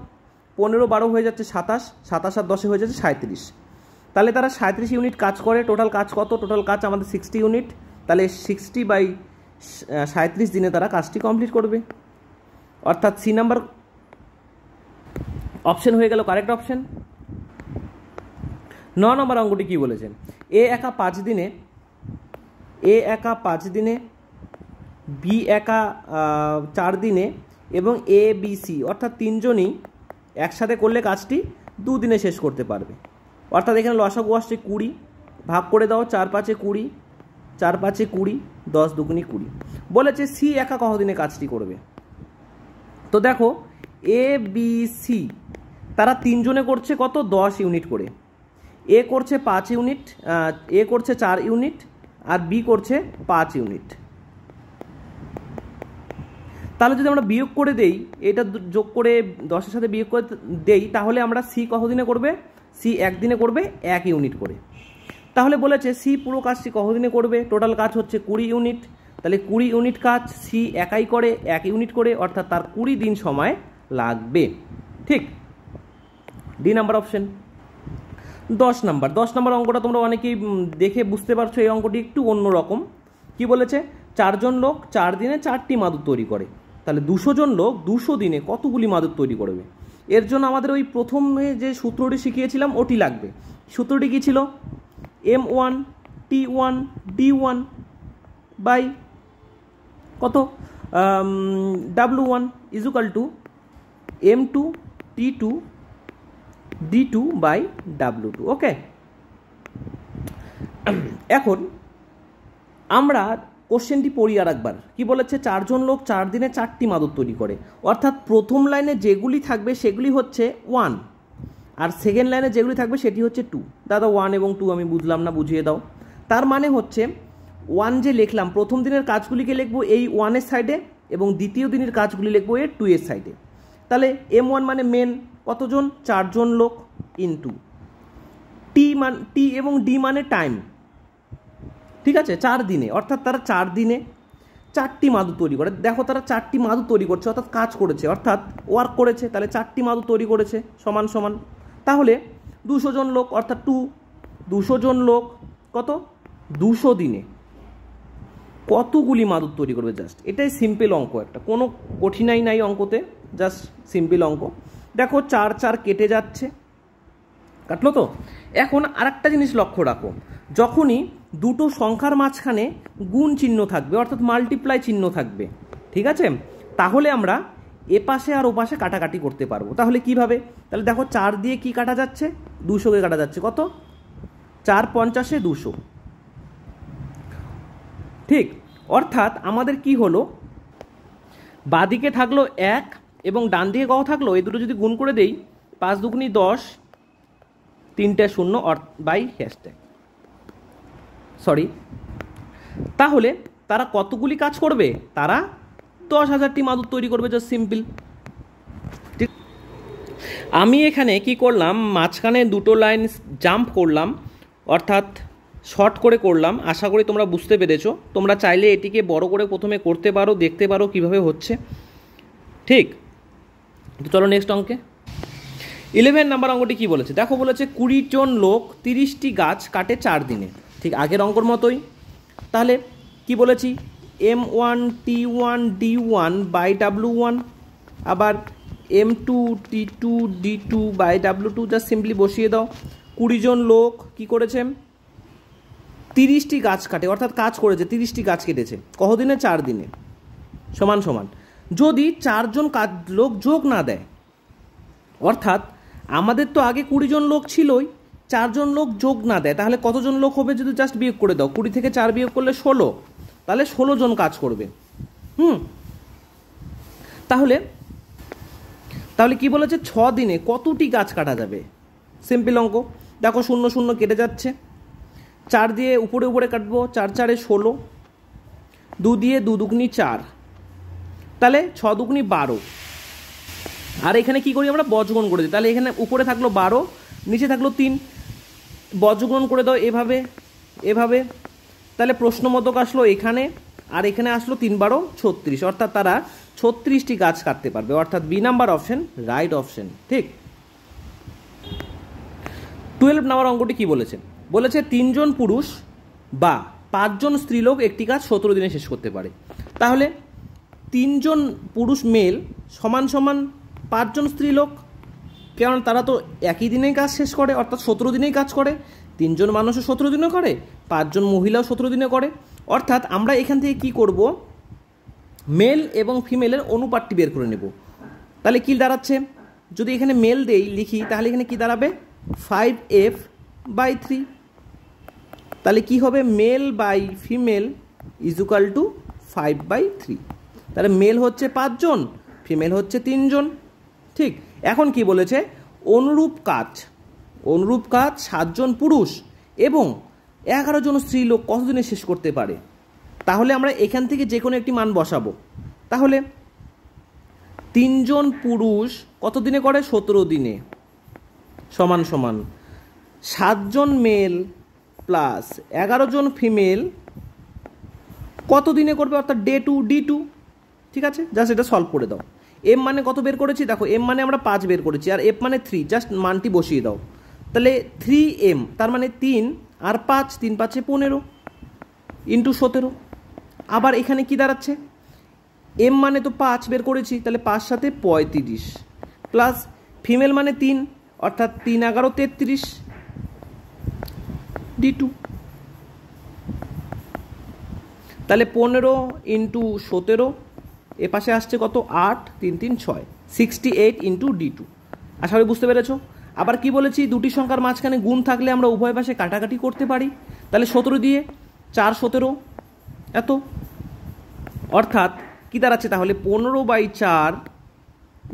15 12 হয়ে যাচ্ছে 27, 27 আর 10 হয়ে যাচ্ছে 37। তাহলে তারা 37 ইউনিট কাজ করে। টোটাল কাজ কত, টোটাল কাজ আমাদের 60 ইউনিট। তাহলে 60/37 দিনে তারা কাজটি কমপ্লিট করবে, অর্থাৎ সি নাম্বার অপশন হয়ে গেল কারেক্ট অপশন। 9 নম্বর অঙ্কটি কি বলেছে, এ একা 5 দিনে, বি একা 4 দিনে এবং এ বি সি অর্থাৎ 3 জনই একসাথে করলে কাজটি 2 দিনে শেষ করতে পারবে। অর্থাৎ এখানে লসাগু আসছে 20, ভাগ করে দাও 4 5 20, 4 5 20, 10 2 20। বলেছে সি একা কতদিনে কাজটি করবে। তো দেখো এ বি সি তারা 3 জনে করছে কত, 10 ইউনিট করে। এ করছে 5 ইউনিট, এ করছে 4 ইউনিট, আর বি করছে 5 ইউনিট। তাহলে যদি আমরা বিয়োগ করে দেই, এটা যোগ করে 10-এর সাথে বিয়োগ করে দেই, তাহলে আমরা সি কতদিনে করবে, সি 1 দিনে করবে 1 ইউনিট করে। তাহলে বলেছে সি পুরো কাজটি কতদিনে করবে, টোটাল কাজ হচ্ছে 20 ইউনিট। তাহলে 20 ইউনিট কাজ সি একাই করে 1 ইউনিট করে, অর্থাৎ তার 20 দিন সময় লাগবে। ঠিক, ডি নাম্বার অপশন। 10 নম্বর অঙ্কটা তোমরা অনেকেই দেখে বুঝতে পারছো, এই অঙ্কটি একটু অন্যরকম। কি বলেছে, 4 জন লোক 4 দিনে 4টি মাদুর তৈরি করে। তাহলে 200 জন লোক 200 দিনে কতগুলি মাদুর তৈরি করবে। এর জন্য আমাদের ওই প্রথমে যে সূত্রটি শিখিয়েছিলাম ওটি লাগবে। সূত্রটি কী ছিল, M1 T1 D1 বাই কত W1 equal to M2 T2 D2 by W2। ওকে, এখন আমরা কোশ্চেনটি পড়ি আর একবার। কি বলেছে, 4 জন লোক 4 দিনে 4টি মাদুর তৈরি করে, অর্থাৎ প্রথম লাইনে যেগুলি থাকবে সেগুলি হচ্ছে 1, আর সেকেন্ড লাইনে যেগুলি থাকবে সেটি হচ্ছে 2। দাদা 1 এবং 2 আমি বুঝলাম না, বুঝিয়ে দাও। তার মানে হচ্ছে 1 যে লিখলাম, প্রথম দিনের কাজগুলিকে লিখবো এই 1-এর সাইডে এবং দ্বিতীয় দিনের কাজগুলি লিখবো এর 2-এর সাইডে। তাহলে M1 মানে মেন, কতজন, 4 জন লোক, ইনটু টি এবং ডি মানে টাইম, ঠিক আছে, 4 দিনে, অর্থাৎ তারা 4 দিনে 4টি মাদুর তৈরি করে। দেখো তারা 4টি মাদুর তৈরি করছে, অর্থাৎ কাজ করেছে, অর্থাৎ ওয়ার্ক করেছে। তাহলে 4টি মাদুর তৈরি করেছে সমান সমান। তাহলে 200 জন লোক অর্থাৎ 200 জন লোক কত, 200 দিনে কতগুলি মাদুর তৈরি করবে। জাস্ট এটাই সিম্পল অঙ্ক, একটা কোনো কঠিনাই নাই অঙ্কতে, জাস্ট সিম্পল অঙ্ক। দেখো 4 4 কেটে যাচ্ছে, কাটলো তো। এখন আরেকটা জিনিস লক্ষ্য রাখো, যখনই দুটো সংখ্যার মাঝখানে গুণ চিহ্ন থাকবে অর্থাৎ মাল্টিপ্লাই চিহ্ন থাকবে, ঠিক আছে, তাহলে আমরা এপাশে আর ওপাশে কাটাকাটি করতে পারবো। তাহলে কিভাবে, তাহলে দেখো 4 দিয়ে কি কাটা যাচ্ছে, 200কে কাটা যাচ্ছে, কত, 4 50 200, ঠিক। অর্থাৎ আমাদের কি হলো, বাদিকে থাকলো 1 এবং ডান দিকে কত থাকলো, এই দুটো যদি গুণ করে দেই, 5 2 10, 3টে 0 বাই হ্যাশট্যাগ, সরি। তাহলে তারা কতগুলি কাজ করবে, তারা 10,000টি মাদুর তৈরি করবে, জাস্ট সিম্পল। ঠিক, আমি এখানে কি করলাম, মাঝখানে দুটো লাইন জাম্প করলাম, অর্থাৎ শর্ট করে করলাম। আশা করি তোমরা বুঝতে পেরেছো। তোমরা চাইলে এটিকে বড় করে প্রথমে করতে পারো, দেখতে পারো কিভাবে হচ্ছে, ঠিক। তো চলো নেক্সট অঙ্কে। 11 নম্বর অঙ্কটি কি বলেছে, দেখো বলেছে 20 জন লোক 30টি গাছ কাটে 4 দিনে, ঠিক আগের অঙ্কর মতোই। তাহলে কি বলেছি, M1 T1 D1 by W1, আবার M2 T2 D2 by W2, just simply বসিয়ে দাও। 20 জন লোক কি করেছে, 30টি গাছ কাটে, অর্থাৎ কাজ করেছে, 30টি গাছ কেটেছে, কতদিনে, 4 দিনে, সমান সমান। যদি 4 জন লোক যোগ না দেয়, অর্থাৎ আমাদের তো আগে 20 জন লোক ছিলই, চারজন লোক যোগ না দেয় তাহলে কতজন লোক হবে? যদি জাস্ট বিয়োগ করে দাও, 20 থেকে 4 বিয়োগ করলে 16, তাহলে 16 জন কাজ করবে। তাহলে কি বলেছে? 6 দিনে কতটি গাছ কাটা যাবে? সিম্পল অঙ্ক, দেখো 0 0 কেটে যাচ্ছে, 4 দিয়ে উপরে উপরে কাটবো, 4 4 16, 2 দিয়ে 2 দুগুনি 4, তাহলে 6 দুগুনি 12। আর এখানে কি করি আমরা? বজ্রগুণ করে দিই। তাহলে এখানে উপরে থাকলো 12, নিচে থাকলো 3, বজ্রগুণ করে দাও এভাবে এভাবে, তাহলে প্রশ্নবোধক আসলো এখানে, আর এখানে আসলো 3 12 36, অর্থাৎ তারা 36টি গাছ কাটতে পারবে, অর্থাৎ B number option right option. ঠিক। 12 নাম্বার অঙ্কটি কি বলেছে? বলেছে 3 জন পুরুষ বা 5 জন স্ত্রীলোক একটি কাজ 17 দিনে শেষ করতে পারে। তাহলে 3 জন পুরুষ মেল সমান সমান 5 জন স্ত্রীলোক, কারণ তারা তো একই দিনেই কাজ শেষ করে, অর্থাৎ 17 দিনেই কাজ করে। 3 জন মানুষও 17 দিনে করে, 5 জন মহিলাও 17 দিনে করে, অর্থাৎ আমরা এখান থেকে কি করব? মেল এবং ফিমেলের অনুপাতটি বের করে নেব। তাহলে কি দাঁড়াচ্ছে? যদি এখানে মেল দেই লিখি, তাহলে এখানে কি দাঁড়াবে? 5f/3। তাহলে কি হবে? Male by female is equal to 5/3। তাহলে মেল হচ্ছে 5 জন, ফিমেল হচ্ছে 3 জন। ঠিক। এখন কি বলেছে? অনুরূপ কাজ 7 জন পুরুষ এবং 11 জন স্ত্রী লোক কতদিনে শেষ করতে পারে? তাহলে আমরা এখান থেকে যে কোনো একটি মান বসাবো। তাহলে 3 জন পুরুষ কত দিনে করে? 17 দিনে, সমান সমান 7 জন মেল প্লাস 11 জন ফিমেল কত দিনে করবে? অর্থাৎ D2। ঠিক আছে, জাস্ট এটা সলভ করে দাও। এম মানে কত বের করেছি? দেখো এম মানে আমরা 5 বের করেছি, আর এফ মানে 3, জাস্ট মানটি বসিয়ে দাও। তাহলে 3m, তার মানে 3 আর 5, 3 5 15 ইন্টু 17। আবার এখানে কি দাঁড়াচ্ছে? এম মানে তো 5 বের করেছি, তাহলে 5 সাথে 35 প্লাস ফিমেল মানে 3, অর্থাৎ 3 11 33 D2। তাহলে 15 ইন্টু 17, এ পাশে আসছে কত? 8 3 3 6, 68 ইন্টু D2। আশা করি বুঝতে পেরেছো। আবার কি বলেছি? দুটি সংখ্যার মাঝখানে গুণ থাকলে আমরা উভয় পাশে কাটাকাটি করতে পারি। তাহলে 17 দিয়ে 4 17 এত, অর্থাৎ কি দাঁড়াচ্ছে? তাহলে 15/4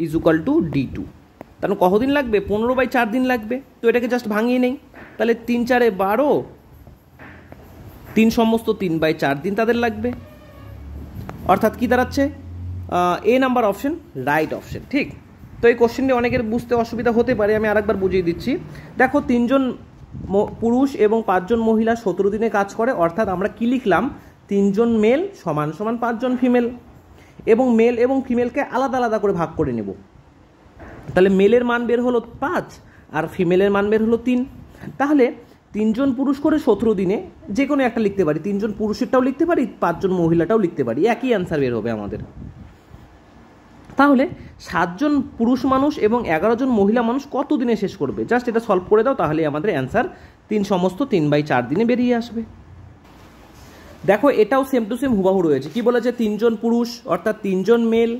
ইজ ইকুয়াল টু D2। তাহলে কতদিন লাগবে? 15/4 দিন লাগবে। তো এটাকে জাস্ট ভাঙিয়ে নেই। তাহলে 3 4 12, 3 সমস্ত 3/4 দিন তাদের লাগবে, অর্থাৎ কি দাঁড়াচ্ছে? এ নাম্বার অপশন রাইট অপশন। ঠিক। তো এই কোশ্চেনটি অনেকের বুঝতে অসুবিধা হতে পারে, আমি আরেকবার বুঝিয়ে দিচ্ছি। দেখো 3 জন পুরুষ এবং 5 জন মহিলা 17 দিনে কাজ করে, অর্থাৎ আমরা কি লিখলাম? 3 জন মেল সমান সমান 5 জন ফিমেল, এবং মেল এবং ফিমেলকে আলাদা আলাদা করে ভাগ করে নেব। তাহলে মেলের মান বের হলো 5 আর ফিমেলের মান বের হলো 3। তাহলে 3 জন পুরুষ করে 17 দিনে যে কোনো একটা লিখতে পারি, 3 জন পুরুষেরটাও লিখতে পারি, 5 জন মহিলাটাও লিখতে পারি, একই অ্যান্সার বের হবে আমাদের। তাহলে 7 জন পুরুষ মানুষ এবং 11 জন মহিলা মানুষ কত দিনে শেষ করবে? জাস্ট এটা সলভ করে দাও, তাহলে আমাদের অ্যান্সার 3 সমস্ত 3/4 দিনে বেরিয়ে আসবে। দেখো এটাও সেম টু সেম হুবাহু রয়েছে। কি বলেছে? 3 জন পুরুষ অর্থাৎ 3 জন মেল,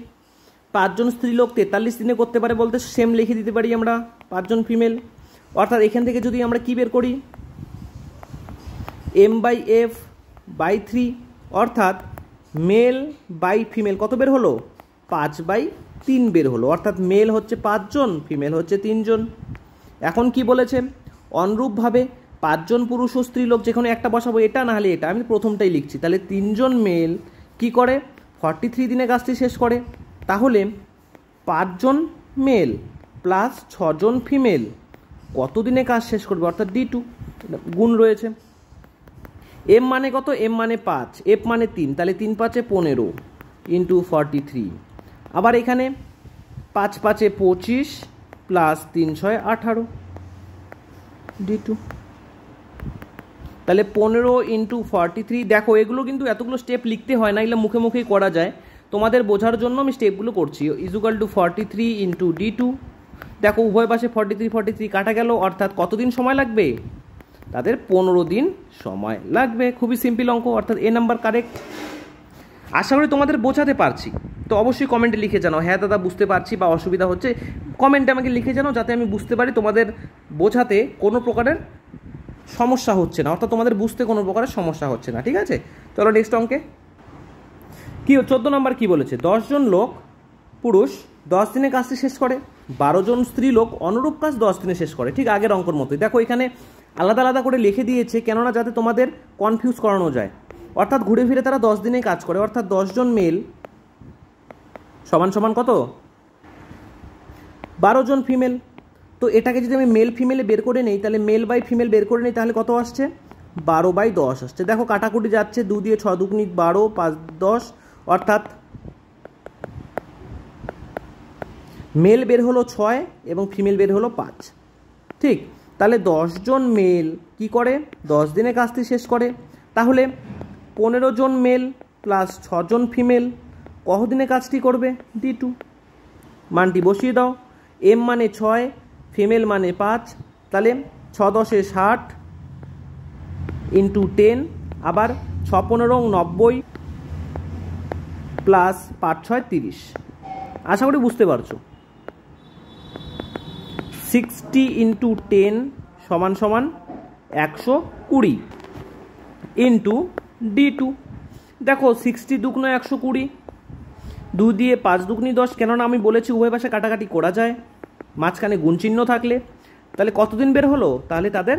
5 জন স্ত্রীলোক 43 দিনে করতে পারে, বলতে সেম লিখে দিতে পারি আমরা 5 জন ফিমেল। অর্থাৎ এখান থেকে যদি আমরা কি বের করি? m/f/3, অর্থাৎ মেল বাই ফিমেল কত বের হলো? 5/3 বের হলো, অর্থাৎ মেল হচ্ছে 5 জন, ফিমেল হচ্ছে 3 জন। এখন কি বলেছে? অনুরূপভাবে 5 জন পুরুষ ও স্ত্রীলোক, যেখানে একটা বসাবো, এটা না হলে এটা, আমি প্রথমটাই লিখছি। তাহলে 3 জন মেল কি করে? 43 দিনে কাজটি শেষ করে। তাহলে 5 জন মেল প্লাস 6 জন ফিমেল কত দিনে কাজ শেষ করবে? অর্থাৎ D2 গুণ রয়েছে। এম মানে কত? এম মানে 5, এফ মানে 3, তাহলে 3 5 15 ইন্টু 43। আবার এখানে 5 5 25 প্লাস 3 6 18 D2। তাহলে 15 ইন্টু 43। দেখো এগুলো কিন্তু এতগুলো স্টেপ লিখতে হয় না, এগুলো মুখে মুখেই করা যায়। তোমাদের বোঝার জন্য আমি স্টেপগুলো করছি। Is equal two 43 into D2। দেখো উভয় পাশে 43 কাটা গেল, অর্থাৎ কতদিন সময় লাগবে? তাদের 15 দিন সময় লাগবে। খুবই সিম্পল অঙ্ক, অর্থাৎ এ নাম্বার কারেক্ট। আশা করি তোমাদের বোঝাতে পারছি। তো অবশ্যই কমেন্টে লিখে জানাও, হ্যাঁ দাদা বুঝতে পারছি বা অসুবিধা হচ্ছে, কমেন্টে আমাকে লিখে জানাও যাতে আমি বুঝতে পারি তোমাদের বোঝাতে কোনো প্রকারের সমস্যা হচ্ছে না, অর্থাৎ তোমাদের বুঝতে কোনো প্রকারের সমস্যা হচ্ছে না। ঠিক আছে, চলো নেক্সট অঙ্কে কি 14 নম্বর কি বলেছে, 10 জন লোক পুরুষ 10 দিনে কাজটি শেষ করে, 12 জন স্ত্রী লোক অনুরূপ কাজ 10 দিনে শেষ করে। ঠিক আগের অঙ্কের মতোই। দেখো এখানে আলাদা আলাদা করে লিখে দিয়েছে, কেননা যাতে তোমাদের কনফিউজ করানো যায়। অর্থাৎ ঘুরে ফিরে তারা 10 দিনে কাজ করে, অর্থাৎ 10 জন মেল সমান সমান কত, 12 জন ফিমেল। তো এটাকে যদি আমি মেল ফিমেলে বের করে নেই, তাহলে মেল বাই ফিমেল বের করে নেই, তাহলে কত আসছে, 12/10 আসছে। দেখো কাটাকুটি যাচ্ছে, 2 দিয়ে 6 দুগুনি 12, 5 10, অর্থাৎ মেল বের হলো 6 এবং ফিমেল বের হলো 5। ঠিক, তাহলে 10 জন মেল কি করে 10 দিনে কাজটি শেষ করে, তাহলে 15 জন মেল প্লাস 6 জন ফিমেল কতদিনে কাজটি করবে, D2। মানটি বসিয়ে দাও, এম মানে 6, ফিমেল মানে 5, তাহলে 6 10 60 ইন্টু 10, আবার 6 15 90 প্লাস 5 6 30। আশা করি বুঝতে পারছো। 60 ইন্টু 10 সমান সমান 120 ইন্টু D2। দেখো 60 দুগুণ 120, 2 দিয়ে 5 দুগুনি 10, কেননা আমি বলেছি উভয় পাশে কাটাকাটি করা যায়, মাঝখানে গুণ চিহ্ন থাকলে। তাহলে কতদিন বের হলো, তাহলে তাদের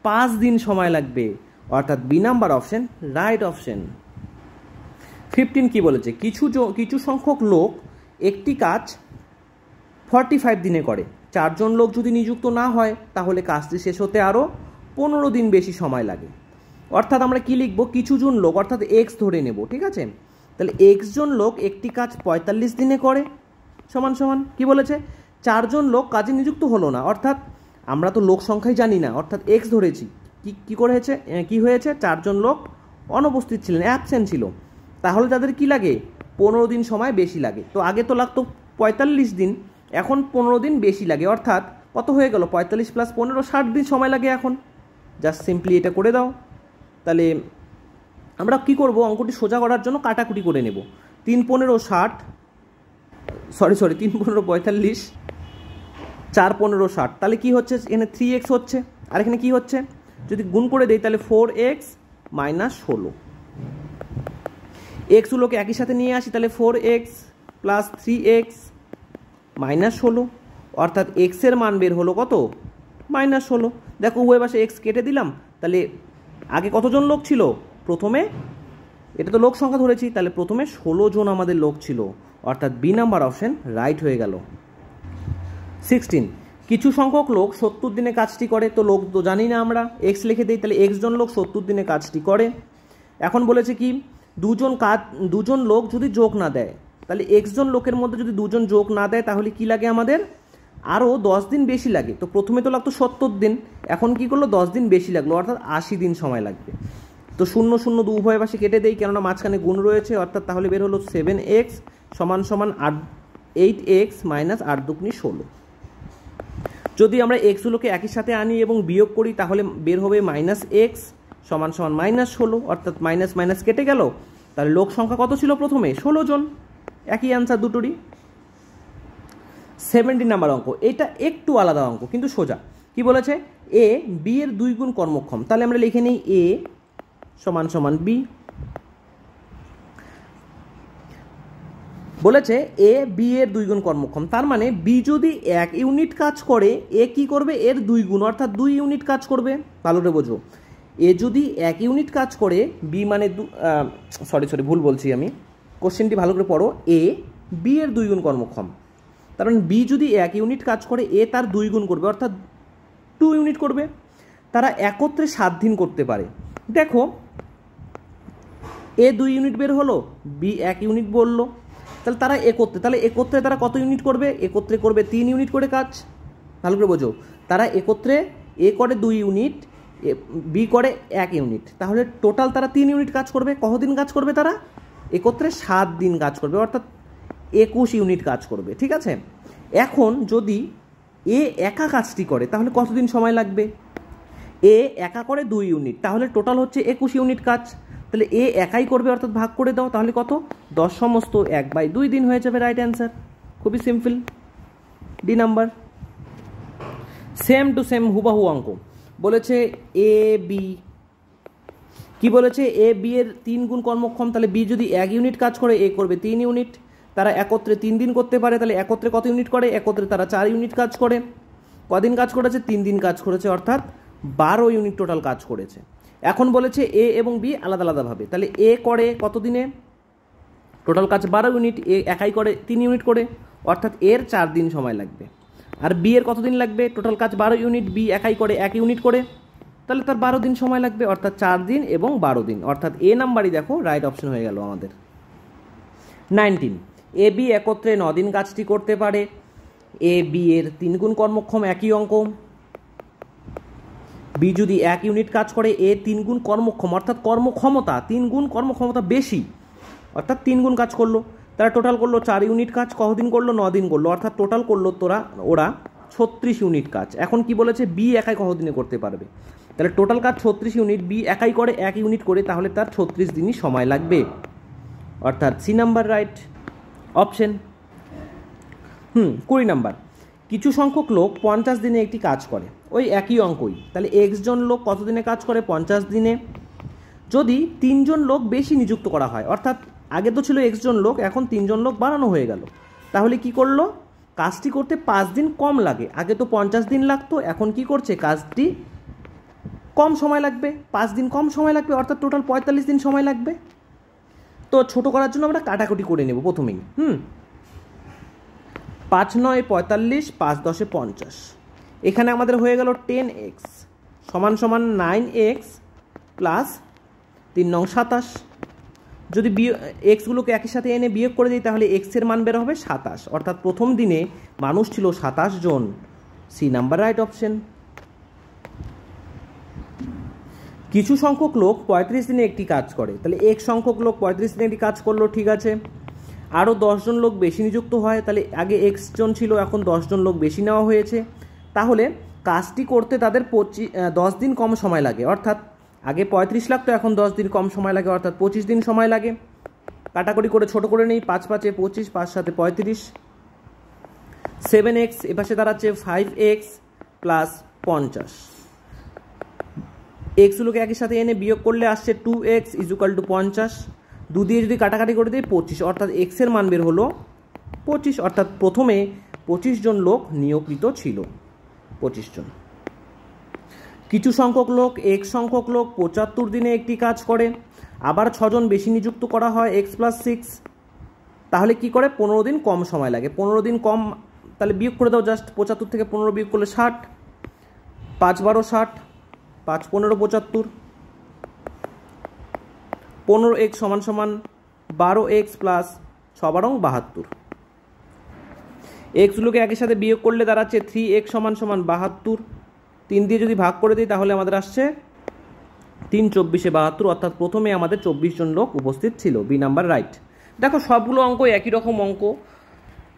5 দিন সময় লাগবে, অর্থাৎ B number option right option. 15 কি বলেছে, কিছু সংখ্যক লোক একটি কাজ 45 দিনে করে, 4 জন লোক যদি নিযুক্ত না হয় তাহলে কাজটি শেষ হতে আরও 15 দিন বেশি সময় লাগে। অর্থাৎ আমরা কি লিখব, কিছু জন লোক অর্থাৎ এক্স ধরে নেব। ঠিক আছে, তাহলে এক্স জন লোক একটি কাজ 45 দিনে করে সমান সমান কি বলেছে, 4 জন লোক কাজে নিযুক্ত হলো না, অর্থাৎ আমরা তো লোক সংখ্যাই জানি না, অর্থাৎ এক্স ধরেছি। কি হয়েছে 4 জন লোক অনুপস্থিত ছিলেন, অ্যাবসেন্ট ছিল, তাহলে তাদের কি লাগে 15 দিন সময় বেশি লাগে। তো আগে তো লাগতো 45 দিন, এখন 15 দিন বেশি লাগে, অর্থাৎ কত হয়ে গেল 45 প্লাস 15 60 দিন সময় লাগে এখন। জাস্ট সিম্পলি এটা করে দাও। তাহলে আমরা কি করব, অঙ্কটি সোজা করার জন্য কাটাকুটি করে নেব। 3 15 60, সরি 3 15 45, 4 15 60, তাহলে কি হচ্ছে এখানে 3x হচ্ছে, আর এখানে কি হচ্ছে যদি গুণ করে দেই তাহলে 4x মাইনাস 16। এক্সগুলোকে একই সাথে নিয়ে আসি, তাহলে 4x প্লাস 3x মাইনাস 16, অর্থাৎ এক্সের মান বের হলো কত, মাইনাস 16। দেখো উভয় পাশে এক্স কেটে দিলাম, তাহলে আগে কতজন লোক ছিল, প্রথমে এটা তো লোক সংখ্যা ধরেছি, তাহলে প্রথমে 16 জন আমাদের লোক ছিল, অর্থাৎ বি নাম্বার অপশন রাইট হয়ে গেল। 16 কিছু সংখ্যক লোক 70 দিনে কাজটি করে, তো লোক তো জানি না আমরা, এক্স লিখে দিই, তাহলে এক্স জন লোক 70 দিনে কাজটি করে। এখন বলেছে কি দুজন লোক যদি যোগ না দেয়, তাহলে এক্স জন লোকের মধ্যে যদি 2 জন যোগ না দেয় তাহলে কি লাগে আমাদের, আরও 10 দিন বেশি লাগে। তো প্রথমে তো লাগতো 70 দিন, এখন কি করলো 10 দিন বেশি লাগলো, অর্থাৎ 80 দিন সময় লাগবে। তো 0 0 2 উভয় পাশে কেটে দেই, কেননা মাঝখানে গুণ রয়েছে, অর্থাৎ তাহলে বের হলো 7x সমান সমান 8x মাইনাস 8 দুগুনি 16। যদি আমরা এক্সগুলোকে একই সাথে আনি এবং বিয়োগ করি তাহলে বের হবে মাইনাস এক্স সমান সমান মাইনাস 16, অর্থাৎ মাইনাস মাইনাস কেটে গেল, তাহলে লোক সংখ্যা কত ছিল প্রথমে 16 জন, একই অ্যান্সার দুটোরই। 17 নাম্বার অঙ্ক, এটা একটু আলাদা অঙ্ক কিন্তু সোজা। কি বলেছে, এ বি এর 2 গুণ কর্মক্ষম, তাহলে আমরা লিখে নিই এ সমান সমান বি। বলেছে এ বি এর 2 গুণ কর্মক্ষম, তার মানে বি যদি 1 ইউনিট কাজ করে এ কি করবে এর 2 গুণ, অর্থাৎ 2 ইউনিট কাজ করবে। ভালো করে বোঝো, এ যদি 1 ইউনিট কাজ করে বি মানে সরি ভুল বলছি আমি, কোশ্চেনটি ভালো করে পড়ো। এ বি এর 2 গুণ কর্মক্ষম, তার মানে বি যদি 1 ইউনিট কাজ করে এ তার 2 গুণ করবে, অর্থাৎ 2 ইউনিট করবে। তারা একত্রে 7 দিন করতে পারে। দেখো এ 2 ইউনিট বের হলো, বি 1 ইউনিট বললো, তাহলে তারা একত্রে তারা কত ইউনিট করবে, একত্রে করবে 3 ইউনিট করে কাজ। ভালো করে বোঝো, তারা একত্রে এ করে 2 ইউনিট, বি করে 1 ইউনিট, তাহলে টোটাল তারা 3 ইউনিট কাজ করবে। কতদিন কাজ করবে তারা, একত্রে 7 দিন কাজ করবে, অর্থাৎ 21 ইউনিট কাজ করবে। ঠিক আছে, এখন যদি এ একা কাজটি করে তাহলে কতদিন সময় লাগবে, এ একা করে 2 ইউনিট, তাহলে টোটাল হচ্ছে 21 ইউনিট কাজ। তাহলে এ একাই করবে অর্থাৎ ভাগ করে দাও, তাহলে কত 10 সমস্ত 1/2 দিন হয়ে যাবে রাইট অ্যান্সার। খুবই simple. D number. Same to same হুবাহু অঙ্ক বলেছে এ বি, কি বলেছে এ বি এর 3 গুণ কর্মক্ষম, তাহলে বি যদি 1 ইউনিট কাজ করে এ করবে 3 ইউনিট, তারা একত্রে 3 দিন করতে পারে, তাহলে একত্রে কত ইউনিট করে, একত্রে তারা 4 ইউনিট কাজ করে। কদিন কাজ করেছে, 3 দিন কাজ করেছে, অর্থাৎ 12 ইউনিট টোটাল কাজ করেছে। এখন বলেছে এ এবং বি আলাদা আলাদাভাবে, তাহলে এ করে কত দিনে, টোটাল কাজ 12 ইউনিট, এ একাই করে 3 ইউনিট করে, অর্থাৎ এর 4 দিন সময় লাগবে। আর বি এর কত দিন লাগবে, টোটাল কাজ 12 ইউনিট, বি একাই করে 1 ইউনিট করে, তাহলে তার 12 দিন সময় লাগবে, অর্থাৎ 4 দিন এবং 12 দিন, অর্থাৎ এ নাম্বারই দেখো রাইট অপশন হয়ে গেল আমাদের। 19 এ বি একত্রে 9 দিন কাজটি করতে পারে। এ বি এর 3 গুণ কর্মক্ষম একই অঙ্ক, বি যদি 1 ইউনিট কাজ করে এ 3 গুণ কর্মক্ষম, অর্থাৎ কর্মক্ষমতা 3 গুণ কর্মক্ষমতা বেশি, অর্থাৎ 3 গুণ কাজ করলো, তারা টোটাল করলো 4 ইউনিট কাজ, কতদিন করলো 9 দিন করলো, অর্থাৎ টোটাল করলো ওরা 36 ইউনিট কাজ। এখন কি বলেছে বি একাই কতদিনে করতে পারবে, তাহলে টোটাল কাজ 36 ইউনিট, বি একাই করে 1 ইউনিট করে, তাহলে তার 36 দিনই সময় লাগবে, অর্থাৎ C number right option. 20 number, কিছু সংখ্যক লোক 50 দিনে একটি কাজ করে, ওই একই অঙ্কই, তাহলে এক্স জন লোক কত দিনে কাজ করে 50 দিনে। যদি 3 জন লোক বেশি নিযুক্ত করা হয়, অর্থাৎ আগে তো ছিল এক্স জন লোক, এখন 3 জন লোক বাড়ানো হয়ে গেল, তাহলে কি করলো, কাজটি করতে 5 দিন কম লাগে, আগে তো 50 দিন লাগতো, এখন কি করছে কাজটি কম সময় লাগবে, 5 দিন কম সময় লাগবে, অর্থাৎ টোটাল 45 দিন সময় লাগবে। তো ছোট করার জন্য আমরা কাটাকুটি করে নেব প্রথমেই। 5 9 45, 5 10 50, এখানে আমাদের হয়ে গেল 10x সমান সমান 9x প্লাস 3 9 27। যদি এক্সগুলোকে একই সাথে এনে বিয়োগ করে দিই তাহলে এক্সের মান বের হবে 27, অর্থাৎ প্রথম দিনে মানুষ ছিল 27 জন, সি নাম্বার রাইট অপশন। কিছু সংখ্যক লোক 35 দিনে একটি কাজ করে, তাহলে এক সংখ্যক লোক 35 দিনে একটি কাজ করলো, ঠিক আছে। আরও 10 জন লোক বেশি নিযুক্ত হয়, তাহলে আগে এক্স জন ছিল, এখন 10 জন লোক বেশি নেওয়া হয়েছে, তাহলে কাজটি করতে তাদের 10 দিন কম সময় লাগে, অর্থাৎ আগে 35 লাগতো, এখন 10 দিন কম সময় লাগে, অর্থাৎ 25 দিন সময় লাগে। কাটাকুটি করে ছোট করে নেই, 5 5 25, 5 7 35, 7x এপাশে দাঁড়াচ্ছে 5x প্লাস 50, এক্সগুলোকে একই সাথে এনে বিয়োগ করলে আসছে 2x ইজুকাল টু 50, 2 দিয়ে যদি কাটাকাটি করে দিই 25, অর্থাৎ এক্সের মান বের হলো 25, অর্থাৎ প্রথমে 25 জন লোক নিয়োগকৃত ছিল, 25 জন। কিছু সংখ্যক লোক এক্স সংখ্যক লোক 75 দিনে একটি কাজ করে, আবার 6 জন বেশি নিযুক্ত করা হয় x প্লাস 6, তাহলে কি করে 15 দিন কম সময় লাগে, 15 দিন কম, তাহলে বিয়োগ করে দাও জাস্ট, 75 থেকে 15 বিয়োগ করলে 60, 5 12 60, 5 15 75, 15x সমান সমান 12x প্লাস 6 12 72, এক্সগুলোকে একই সাথে বিয়োগ করলে দাঁড়াচ্ছে 3x সমান সমান 72, 3 দিয়ে যদি ভাগ করে দিই তাহলে আমাদের আসছে 3 24 72, অর্থাৎ প্রথমে আমাদের 24 জন লোক উপস্থিত ছিল, বি নাম্বার রাইট। দেখো সবগুলো অঙ্ক একই রকম অঙ্ক,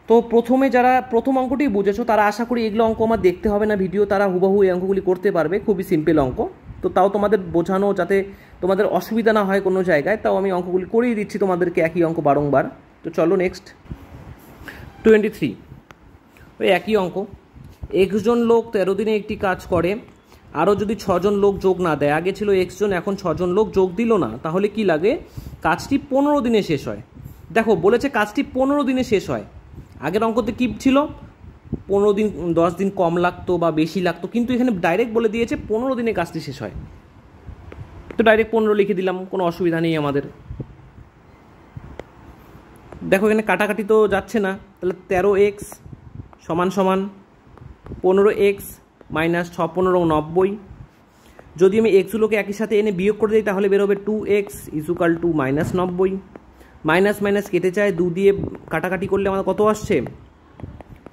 তো প্রথমে যারা প্রথম অঙ্কটি বুঝেছো তারা আশা করি এগুলো অঙ্ক আমার দেখতে হবে না ভিডিও, তারা হুবহু এই অঙ্কগুলি করতে পারবে, খুবই সিম্পল অঙ্ক। তো তাও তোমাদের বোঝানো যাতে তোমাদের অসুবিধা না হয় কোনো জায়গায়, তাও আমি অঙ্কগুলি করিয়ে দিচ্ছি তোমাদেরকে একই অঙ্ক বারংবার। তো চলো নেক্সট 23, ওই একই অঙ্ক, এক্স জন লোক 13 দিনে একটি কাজ করে, আরও যদি 6 জন লোক যোগ না দেয়, আগে ছিল এক্স জন এখন 6 জন লোক যোগ দিল না, তাহলে কি লাগে কাজটি 15 দিনে শেষ হয়। দেখো বলেছে কাজটি 15 দিনে শেষ হয়, আগের অঙ্কতে কী ছিল 15 দিন 10 দিন কম লাগতো বা বেশি লাগতো, কিন্তু এখানে ডাইরেক্ট বলে দিয়েছে 15 দিনে কাজটি শেষ হয়, তো ডাইরেক্ট 15 লিখে দিলাম, কোনো অসুবিধা নেই আমাদের। দেখো এখানে কাটাকাটি তো যাচ্ছে না, তাহলে 13x সমান সমান 15x মাইনাস 6 15 90, যদি আমি এক্সগুলোকে একই সাথে এনে বিয়োগ করে দিই তাহলে বেরোবে 2x equal to minus 90, minus minus কেটে যায়, 2 দিয়ে কাটাকাটি করলে আমাদের কত আসছে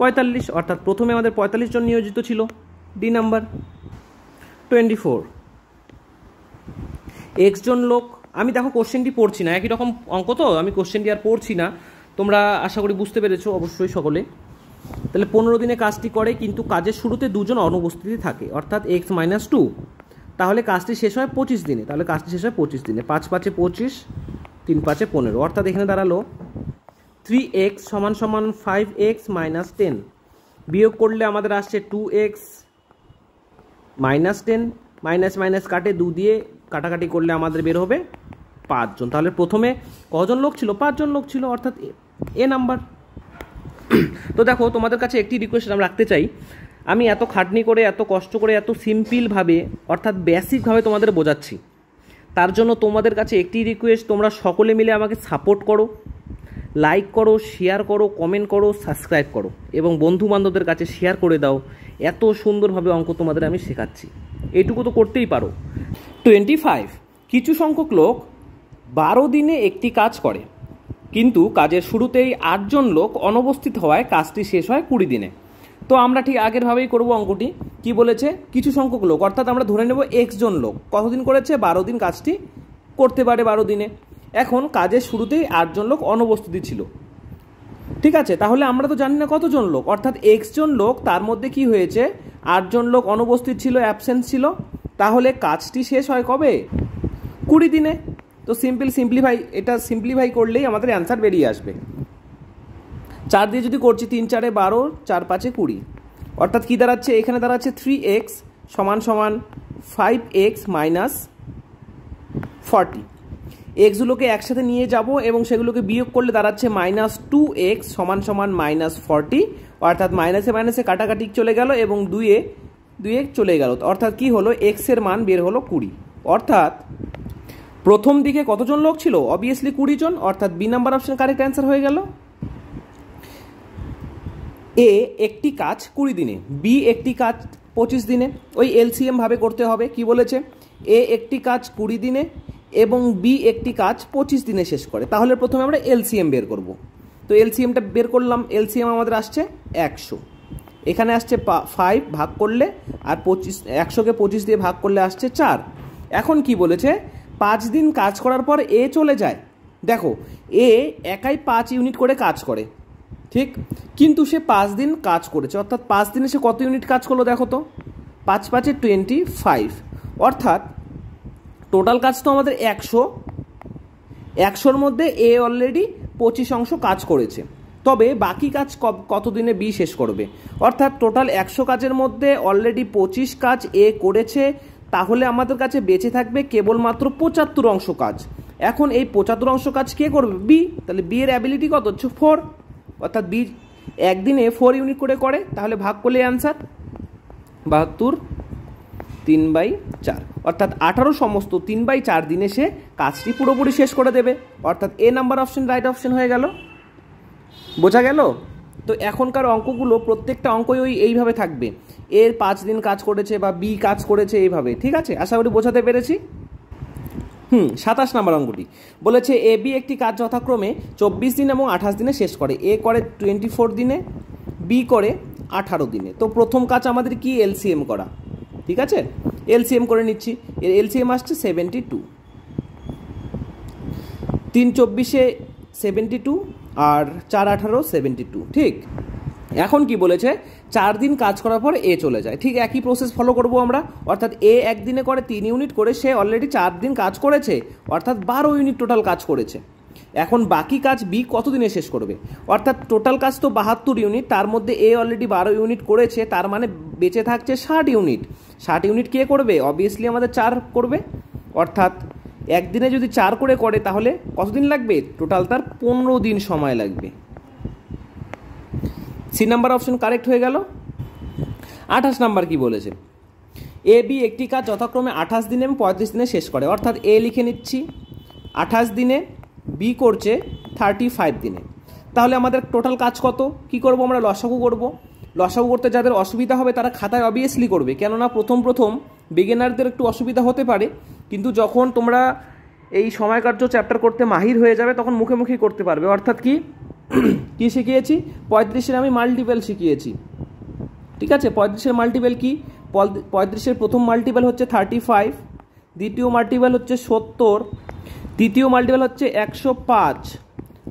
45, অর্থাৎ প্রথমে আমাদের 45 জন নিয়োজিত ছিল, ডি নাম্বার। 24, এক্স জন লোক, আমি দেখো কোশ্চেনটি পড়ছি না, একই রকম অঙ্ক তো আমি কোশ্চেনটি আর পড়ছি না, তোমরা আশা করি বুঝতে পেরেছো অবশ্যই সকলে। তাহলে 15 দিনে কাজটি করে কিন্তু কাজের শুরুতে 2 জন অনুপস্থিতি থাকে, অর্থাৎ x - 2, তাহলে কাজটি শেষ হয় 25 দিনে, তাহলে কাজটি শেষ হয় 25 দিনে। 5 5 25, 3 5 15, অর্থাৎ এখানে দাঁড়ালো 3x = 5x - 10, বিয়োগ করলে আমাদের আসছে 2x - 10, মাইনাস মাইনাস কাটে 2 দিয়ে কাটাকাটি করলে আমাদের বের হবে 5 জন। তাহলে প্রথমে কজন লোক ছিল? 5 জন লোক ছিল, অর্থাৎ এ নাম্বার। তো দেখো, তোমাদের কাছে একটি রিকোয়েস্ট আমি রাখতে চাই, আমি এত খাটনি করে, এত কষ্ট করে, এত সিম্পলভাবে অর্থাৎ বেসিকভাবে তোমাদের বোঝাচ্ছি, তার জন্য তোমাদের কাছে একটি রিকোয়েস্ট, তোমরা সকলে মিলে আমাকে সাপোর্ট করো, লাইক করো, শেয়ার করো, কমেন্ট করো, সাবস্ক্রাইব করো এবং বন্ধু বান্ধবদের কাছে শেয়ার করে দাও। এত সুন্দরভাবে অঙ্ক তোমাদের আমি শেখাচ্ছি, এইটুকু তো করতেই পারো। 25, কিছু সংখ্যক লোক 12 দিনে একটি কাজ করে, কিন্তু কাজের শুরুতেই 8 জন লোক অনুপস্থিত হওয়ায় কাজটি শেষ হয় 20 দিনে। তো আমরা ঠিক আগেরভাবেই করব অঙ্কটি। কি বলেছে? কিছু সংখ্যক লোক, অর্থাৎ আমরা ধরে নেব x জন লোক কতদিন করেছে? 12 দিন কাজটি করতে পারে 12 দিনে। এখন কাজের শুরুতেই 8 জন লোক অনুপস্থিত ছিল, ঠিক আছে? তাহলে আমরা তো জানি না কতজন লোক, অর্থাৎ x জন লোক, তার মধ্যে কি হয়েছে? 8 জন লোক অনুপস্থিত ছিল, অ্যাবসেন্ট ছিল, তাহলে কাজটি শেষ হয় কবে? 20 দিনে। তো সিম্পলিফাই করলেই আমাদের অ্যান্সার বেরিয়ে আসবে। 4 দিয়ে যদি করছি, 3 4 12, 4 5 20, অর্থাৎ কি দাঁড়াচ্ছে? এখানে দাঁড়াচ্ছে 3x = 5x - 40। এক্সগুলোকে একসাথে নিয়ে যাব এবং সেগুলোকে বিয়োগ করলে দাঁড়াচ্ছে -2x = -40, অর্থাৎ মাইনাসে মাইনাসে কাটাকাটি চলে গেল এবং 2 চলে গেল, অর্থাৎ কি হলো? x এর মান বের হলো 20। অর্থাৎ প্রথম দিকে কতজন লোক ছিল? অবভিয়াসলি 20 জন, অর্থাৎ B number option correct answer হয়ে গেল। এ একটি কাজ 20 দিনে, বি একটি কাজ 25 দিনে। ওই এলসিএম ভাবে করতে হবে। কি বলেছে? এ একটি কাজ 20 দিনে এবং বি একটি কাজ 25 দিনে শেষ করে। তাহলে প্রথমে আমরা এলসিএম বের করব। তো এলসিএমটা বের করলাম। এলসিএম আমাদের আসছে 100, এখানে আসছে 5 ভাগ করলে, আর 100কে 25 দিয়ে ভাগ করলে আসছে 4। এখন কি বলেছে? 5 দিন কাজ করার পর এ চলে যায়। দেখো, এ একাই 5 ইউনিট করে কাজ করে, ঠিক, কিন্তু সে 5 দিন কাজ করেছে, অর্থাৎ 5 দিনে সে কত ইউনিট কাজ করলো? দেখো তো, 5 5 25, অর্থাৎ টোটাল কাজ তো আমাদের 100-100-র মধ্যে এ অলরেডি 25 কাজ করেছে, তবে বাকি কাজ কত দিনে বি শেষ করবে? অর্থাৎ টোটাল 100 কাজের মধ্যে অলরেডি 25 কাজ এ করেছে, তাহলে আমাদের কাছে বেঁচে থাকবে কেবলমাত্র 75 কাজ। এখন এই 75 কাজ কে করবে? বি। তাহলে বি এর অ্যাবিলিটি কত হচ্ছে? 4, অর্থাৎ বি একদিনে 4 ইউনিট করে, তাহলে ভাগ করলে অ্যান্সার 72 3/4, অর্থাৎ 18 সমস্ত 3/4 দিনে সে কাজটি পুরোপুরি শেষ করে দেবে, অর্থাৎ এ নাম্বার অপশন রাইট অপশন হয়ে গেল। বোঝা গেল? তো এখনকার অঙ্কগুলো প্রত্যেকটা অঙ্কই এইভাবে থাকবে, এর 5 দিন কাজ করেছে বা বি কাজ করেছে, এইভাবে, ঠিক আছে? আশা করি বোঝাতে পেরেছি। 27 নম্বর অঙ্কটি বলেছে এ বি একটি কাজ যথাক্রমে 24 দিন এবং 28 দিনে শেষ করে। এ করে 24 দিনে, বি করে 18 দিনে। তো প্রথম কাজ আমাদের কি? এলসিএম করা, ঠিক আছে? এলসিএম করে নিচ্ছি। এর এলসিএম আসছে 72, 3 24 72 আর 4 18 72, ঠিক। এখন কি বলেছে? 4 দিন কাজ করার পর এ চলে যায়, ঠিক একই প্রসেস ফলো করব আমরা, অর্থাৎ এ একদিনে করে 3 ইউনিট করে, সে অলরেডি 4 দিন কাজ করেছে, অর্থাৎ 12 ইউনিট টোটাল কাজ করেছে। এখন বাকি কাজ বি কত দিনে শেষ করবে? অর্থাৎ টোটাল কাজ তো 72 ইউনিট, তার মধ্যে এ অলরেডি 12 ইউনিট করেছে, তার মানে বেঁচে থাকছে 60 ইউনিট। 60 ইউনিট কে করবে? অবভিয়াসলি আমাদের 4 করবে, অর্থাৎ একদিনে যদি 4 করে তাহলে কতদিন লাগবে? টোটাল তার 15 দিন সময় লাগবে। সি নাম্বার অপশন কারেক্ট হয়ে গেল। 28 নাম্বার কি বলেছে? এ বি একটি কাজ যথাক্রমে 28 দিনে এবং 35 দিনে শেষ করে, অর্থাৎ এ লিখে নিচ্ছি 28 দিনে, বি করছে 35 দিনে। তাহলে আমাদের টোটাল কাজ কত? কি করব আমরা? লসাগু করব। লসাগু করতে যাদের অসুবিধা হবে তারা খাতায় অবভিয়াসলি করবে, কেননা প্রথম বিগিনারদের একটু অসুবিধা হতে পারে, কিন্তু যখন তোমরা এই সময়কার্য চ্যাপ্টার করতে মাহির হয়ে যাবে তখন মুখে মুখেই করতে পারবে। অর্থাৎ কি কি শিখিয়েছি? 35-এর আমি মাল্টিপল শিখিয়েছি, ঠিক আছে? 35-এর মাল্টিপল কি? 35-এর প্রথম মাল্টিপল হচ্ছে 35, দ্বিতীয় মাল্টিপল হচ্ছে 70, তৃতীয় মাল্টিপল হচ্ছে 105,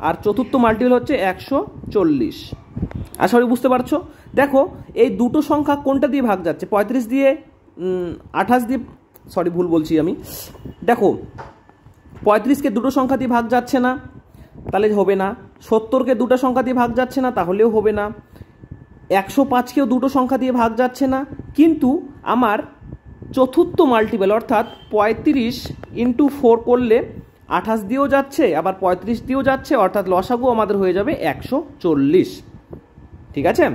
আর চতুর্থ মাল্টিপল হচ্ছে 140। আশা করি বুঝতে পারছো। দেখো, এই দুটো সংখ্যা কোনটা দিয়ে ভাগ যাচ্ছে? 35 দিয়ে 28 দিয়ে সরি ভুল বলছি আমি। দেখো 35কে দুটো সংখ্যা দিয়ে ভাগ যাচ্ছে না, তাহলে হবে না। 70কে দুটো সংখ্যা দিয়ে ভাগ যাচ্ছে না, তাহলেও হবে না। 105কেও দুটো সংখ্যা দিয়ে ভাগ যাচ্ছে না, কিন্তু আমার চতুর্থ মাল্টিপল অর্থাৎ 35 × 4 করলে 28 দিয়েও যাচ্ছে, আবার 35 দিয়েও যাচ্ছে, অর্থাৎ লসাগু আমাদের হয়ে যাবে 140। ঠিক আছে,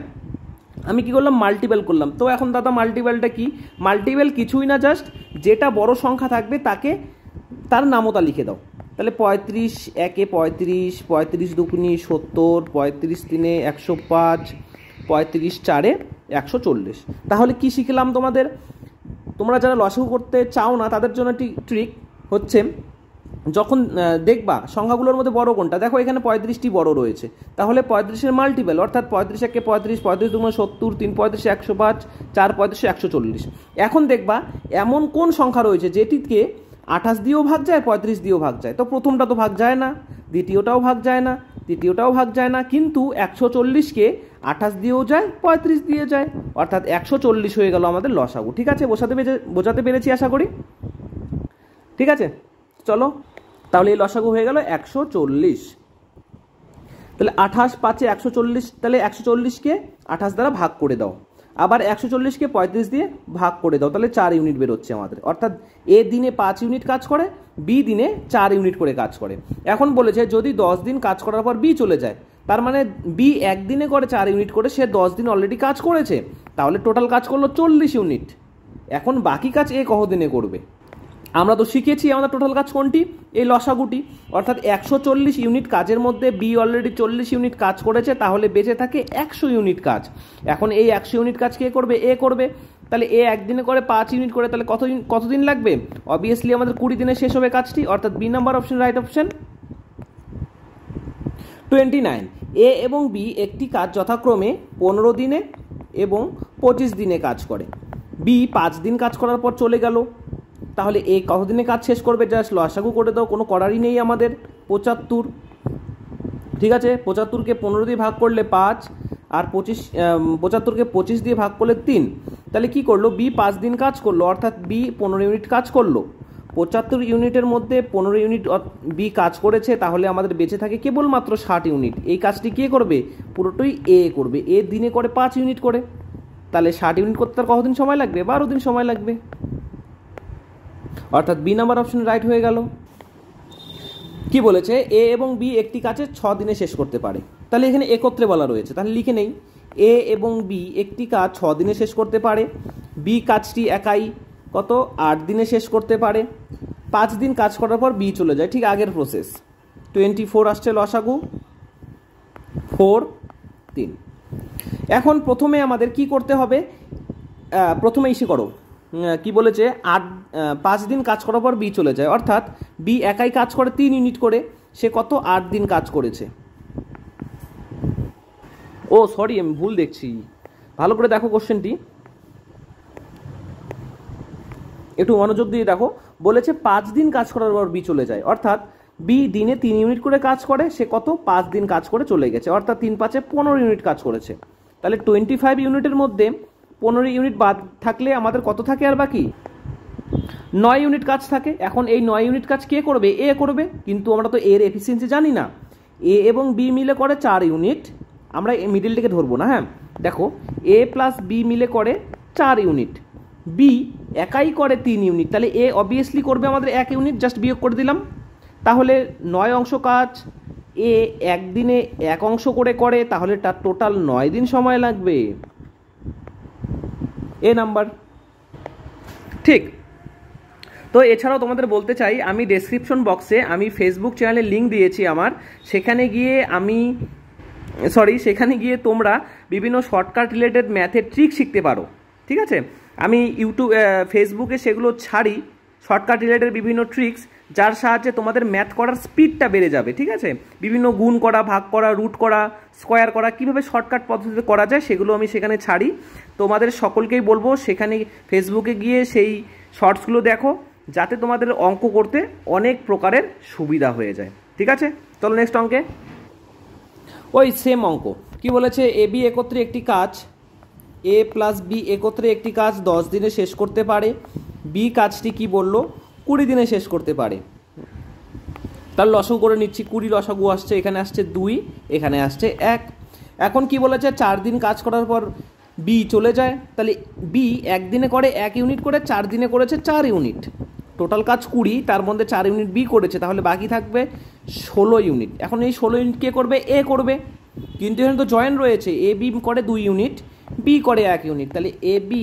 আমি কি করলাম, মাল্টিপল করলাম। তো এখন দাদা মাল্টিপলটা কি? মাল্টিপল কিছুই না, জাস্ট যেটা বড় সংখ্যা থাকবে তাকে তার নামতা লিখে দাও। তাহলে 35 একে 35, 35 দুগুণে 70, 35 তিনে 105, 35 চারে 140। তাহলে কি শিখলাম তোমাদের? তোমরা যারা লসাগু করতে চাও না তাদের জন্য ট্রিক হচ্ছে, যখন দেখবা সংখ্যাগুলোর মধ্যে বড় কোনটা, দেখো এখানে 35টি বড় রয়েছে, তাহলে 35-এর মাল্টিপল অর্থাৎ 35 একে 35, 35 দুগুণে 70, 3 35 105, 4 35 140। এখন দেখবা এমন কোন সংখ্যা রয়েছে যেটিকে 28 দিয়েও ভাগ যায়, 35 দিয়েও ভাগ যায়। তো প্রথমটা তো ভাগ যায় না, দ্বিতীয়টাও ভাগ যায় না, তৃতীয়টাও ভাগ যায় না, কিন্তু 140কে 28 দিয়েও যায়, 35 দিয়ে যায়, অর্থাৎ 140 হয়ে গেল আমাদের লসাগু। ঠিক আছে, বোঝাতে পেরেছি আশা করি। ঠিক আছে, চলো তাহলে এই লসাগু হয়ে গেল 140। তাহলে 28 5 140, তাহলে 140কে 28 দ্বারা ভাগ করে দাও, আবার 140কে 35 দিয়ে ভাগ করে দাও, তাহলে 4 ইউনিট বেরোচ্ছে আমাদের। অর্থাৎ এ দিনে 5 ইউনিট কাজ করে, বি দিনে 4 ইউনিট করে কাজ করে। এখন বলেছে যদি 10 দিন কাজ করার পর বি চলে যায়, তার মানে বি একদিনে করে 4 ইউনিট করে, সে 10 দিন অলরেডি কাজ করেছে, তাহলে টোটাল কাজ করলো 40 ইউনিট। এখন বাকি কাজ এ কতদিনে করবে? আমরা তো শিখেছি আমাদের টোটাল কাজ কোনটি, এই লসাগুটি, অর্থাৎ 140 ইউনিট কাজের মধ্যে বি অলরেডি 40 ইউনিট কাজ করেছে, তাহলে বেঁচে থাকে 100 ইউনিট কাজ। এখন এই 100 ইউনিট কাজ কে করবে? এ করবে। তাহলে এ একদিনে করে 5 ইউনিট করে, তাহলে কতদিন লাগবে? অবভিয়াসলি আমাদের 20 দিনে শেষ হবে কাজটি, অর্থাৎ B number option right option. 29, A এবং বি একটি কাজ যথাক্রমে 15 দিনে এবং 25 দিনে কাজ করে। বি 5 দিন কাজ করার পর চলে গেল, তাহলে এ কতদিনে কাজ শেষ করবে? জাস্ট লসাগু করে দাও, কোনো করারই নেই আমাদের। 75, ঠিক আছে, 75কে 15 দিয়ে ভাগ করলে 5, আর 75কে 25 দিয়ে ভাগ করলে 3। তাহলে কি করলো? বি 5 দিন কাজ করলো, অর্থাৎ বি 15 ইউনিট কাজ করলো। 75 ইউনিটের মধ্যে 15 ইউনিট বি কাজ করেছে, তাহলে আমাদের বেঁচে থাকে কেবলমাত্র 60 ইউনিট। এই কাজটি কে করবে? পুরোটাই এ করবে। এ দিনে করে 5 ইউনিট করে, তাহলে 60 ইউনিট করতে তার কতদিন সময় লাগবে? 12 দিন সময় লাগবে, অর্থাৎ বি নাম্বার অপশন রাইট হয়ে গেল। কি বলেছে? এ এবং বি একটি কাজে 6 দিনে শেষ করতে পারে, তাহলে এখানে একত্রে বলা রয়েছে, তাহলে লিখে নেই এ এবং বি একটি কাজ 6 দিনে শেষ করতে পারে। বি কাজটি একাই 8 দিনে শেষ করতে পারে। 5 দিন কাজ করার পর বি চলে যায়, ঠিক আগের প্রসেস। 24 আসছে লসাগু, 4 3। এখন প্রথমে আমাদের কি করতে হবে? প্রথমে ইসে করো, কি বলেছে? 5 দিন কাজ করার পর বি চলে যায়, অর্থাৎ বি একাই কাজ করে 3 ইউনিট করে, সে 8 দিন কাজ করেছে। ও সরি, আমি ভুল দেখছি, ভালো করে দেখো কোশ্চেনটি, একটু মনোযোগ দিয়ে দেখো। বলেছে 5 দিন কাজ করার পর বি চলে যায়, অর্থাৎ বি দিনে 3 ইউনিট করে কাজ করে, সে 5 দিন কাজ করে চলে গেছে, অর্থাৎ 3 5 15 ইউনিট কাজ করেছে। তাহলে 25 ইউনিটের মধ্যে 15 ইউনিট বাদ থাকলে আমাদের কত থাকে আর বাকি? 9 ইউনিট কাজ থাকে। এখন এই 9 ইউনিট কাজ কে করবে? এ করবে, কিন্তু আমরা তো এর এফিসিয়েন্সি জানি না। এ এবং বি মিলে করে 4 ইউনিট, আমরা এই মিডিলটাকে ধরবো না। হ্যাঁ দেখো, এ প্লাস বি মিলে করে 4 ইউনিট, বি একাই করে 3 ইউনিট, তাহলে এ অবভিয়াসলি করবে আমাদের 1 ইউনিট, জাস্ট বিয়োগ করে দিলাম। তাহলে 9 অংশ কাজ এ একদিনে 1 অংশ করে, তাহলে তার টোটাল 9 দিন সময় লাগবে। এ নাম্বার ঠিক। তো এছাড়াও তোমাদের বলতে চাই, আমি ডেসক্রিপশন বক্সে আমি ফেসবুক চ্যানেলের লিঙ্ক দিয়েছি আমার, সেখানে গিয়ে তোমরা বিভিন্ন শর্টকাট রিলেটেড ম্যাথের ট্রিক শিখতে পারো। ঠিক আছে, আমি ফেসবুকে সেগুলো ছাড়ি, শর্টকাট রিলেটেড বিভিন্ন ট্রিক্স, যার সাহায্যে তোমাদের ম্যাথ করার স্পিডটা বেড়ে যাবে। ঠিক আছে, বিভিন্ন গুণ করা, ভাগ করা, রুট করা, স্কোয়ার করা, কীভাবে শর্টকাট পদ্ধতিতে করা যায় সেগুলো আমি সেখানে ছাড়ি। তোমাদের সকলকেই বলবো সেখানে ফেসবুকে গিয়ে সেই শর্টসগুলো দেখো, যাতে তোমাদের অঙ্ক করতে অনেক প্রকারের সুবিধা হয়ে যায়। ঠিক আছে, চলো নেক্সট অঙ্কে। ওই সেম অঙ্ক কি বলেছে? এ বি একত্রে একটি কাজ, এ প্লাস বি একত্রে একটি কাজ 10 দিনে শেষ করতে পারে। বি কাজটি কি বললো 20 দিনে শেষ করতে পারে। তার লসাগু করে নিচ্ছি, 20 লসাগু আসছে, এখানে আসছে 2, এখানে আসছে 1। এখন কি বলেছে 4 দিন কাজ করার পর বি চলে যায়, তাহলে বি 1 দিনে করে 1 ইউনিট করে, 4 দিনে করেছে 4 ইউনিট। টোটাল কাজ 20, তার মধ্যে 4 ইউনিট বি করেছে, তাহলে বাকি থাকবে 16 ইউনিট। এখন এই 16 ইউনিট কে করবে? এ করবে, কিন্তু এখানে তো জয়েন রয়েছে, এ বি করে 2 ইউনিট, বি করে 1 ইউনিট। তাহলে এ বি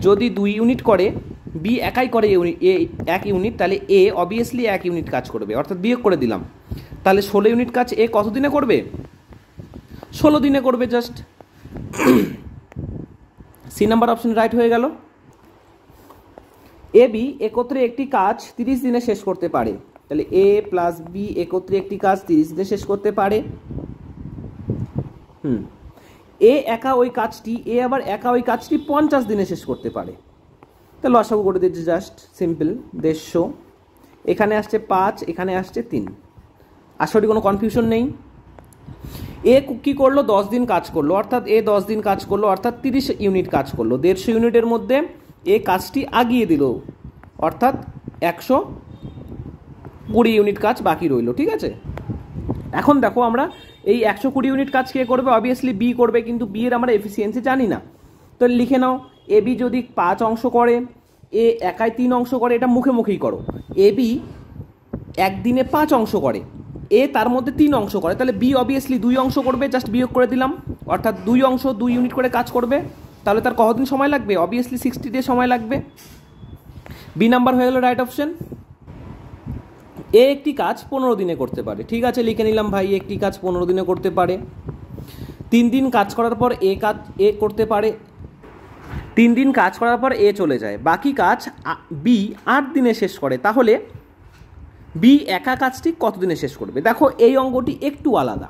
যদি 2 ইউনিট করে, বি একাই করে এ 1 ইউনিট, তাহলে এ অবভিয়াসলি 1 ইউনিট কাজ করবে, অর্থাৎ বিয়োগ করে দিলাম। তাহলে 16 ইউনিট কাজ এ কত দিনে করবে? 16 দিনে করবে just. C number option right হয়ে গেল। এ বি একত্রে একটি কাজ 30 দিনে শেষ করতে পারে, তাহলে এ প্লাস বি একত্রে একটি কাজ 30 দিনে শেষ করতে পারে। এ একা ওই কাজটি, এ আবার একা ওই কাজটি 50 দিনে শেষ করতে পারে। তাহলে লসাগু করে দিচ্ছি জাস্ট সিম্পল 150, এখানে আসছে 5, এখানে আসছে 3। আশা করি কোনো কনফিউশন নেই। এ কী করলো? 10 দিন কাজ করলো, অর্থাৎ এ 10 দিন কাজ করলো, অর্থাৎ 30 ইউনিট কাজ করলো। 150 ইউনিটের মধ্যে এ কাজটি আগিয়ে দিল, অর্থাৎ 120 ইউনিট কাজ বাকি রইল। ঠিক আছে, এখন দেখো আমরা এই 120 ইউনিট কাজ কে করবে? অবভিয়াসলি বি করবে, কিন্তু বি এর আমরা এফিসিয়েন্সি জানি না। তো লিখে নাও, এ বি যদি 5 অংশ করে, এ একাই 3 অংশ করে, এটা মুখে মুখেই করো। এ বি একদিনে 5 অংশ করে, এ তার মধ্যে 3 অংশ করে, তাহলে বি অবভিয়াসলি 2 অংশ করবে, জাস্ট বিয়োগ করে দিলাম, অর্থাৎ 2 অংশ 2 ইউনিট করে কাজ করবে। তাহলে তার কতদিন সময় লাগবে? অবভিয়াসলি 60 ডে সময় লাগবে। বি নাম্বার হয়ে গেল রাইট অপশন। এ একটি কাজ 15 দিনে করতে পারে, ঠিক আছে লিখে নিলাম ভাই, একটি কাজ 15 দিনে করতে পারে। 3 দিন কাজ করার পর এ করতে পারে, 3 দিন কাজ করার পর এ চলে যায়, বাকি কাজ বি 8 দিনে শেষ করে। তাহলে বি একা কাজটি কত দিনে শেষ করবে? দেখো এই অঙ্কটি একটু আলাদা,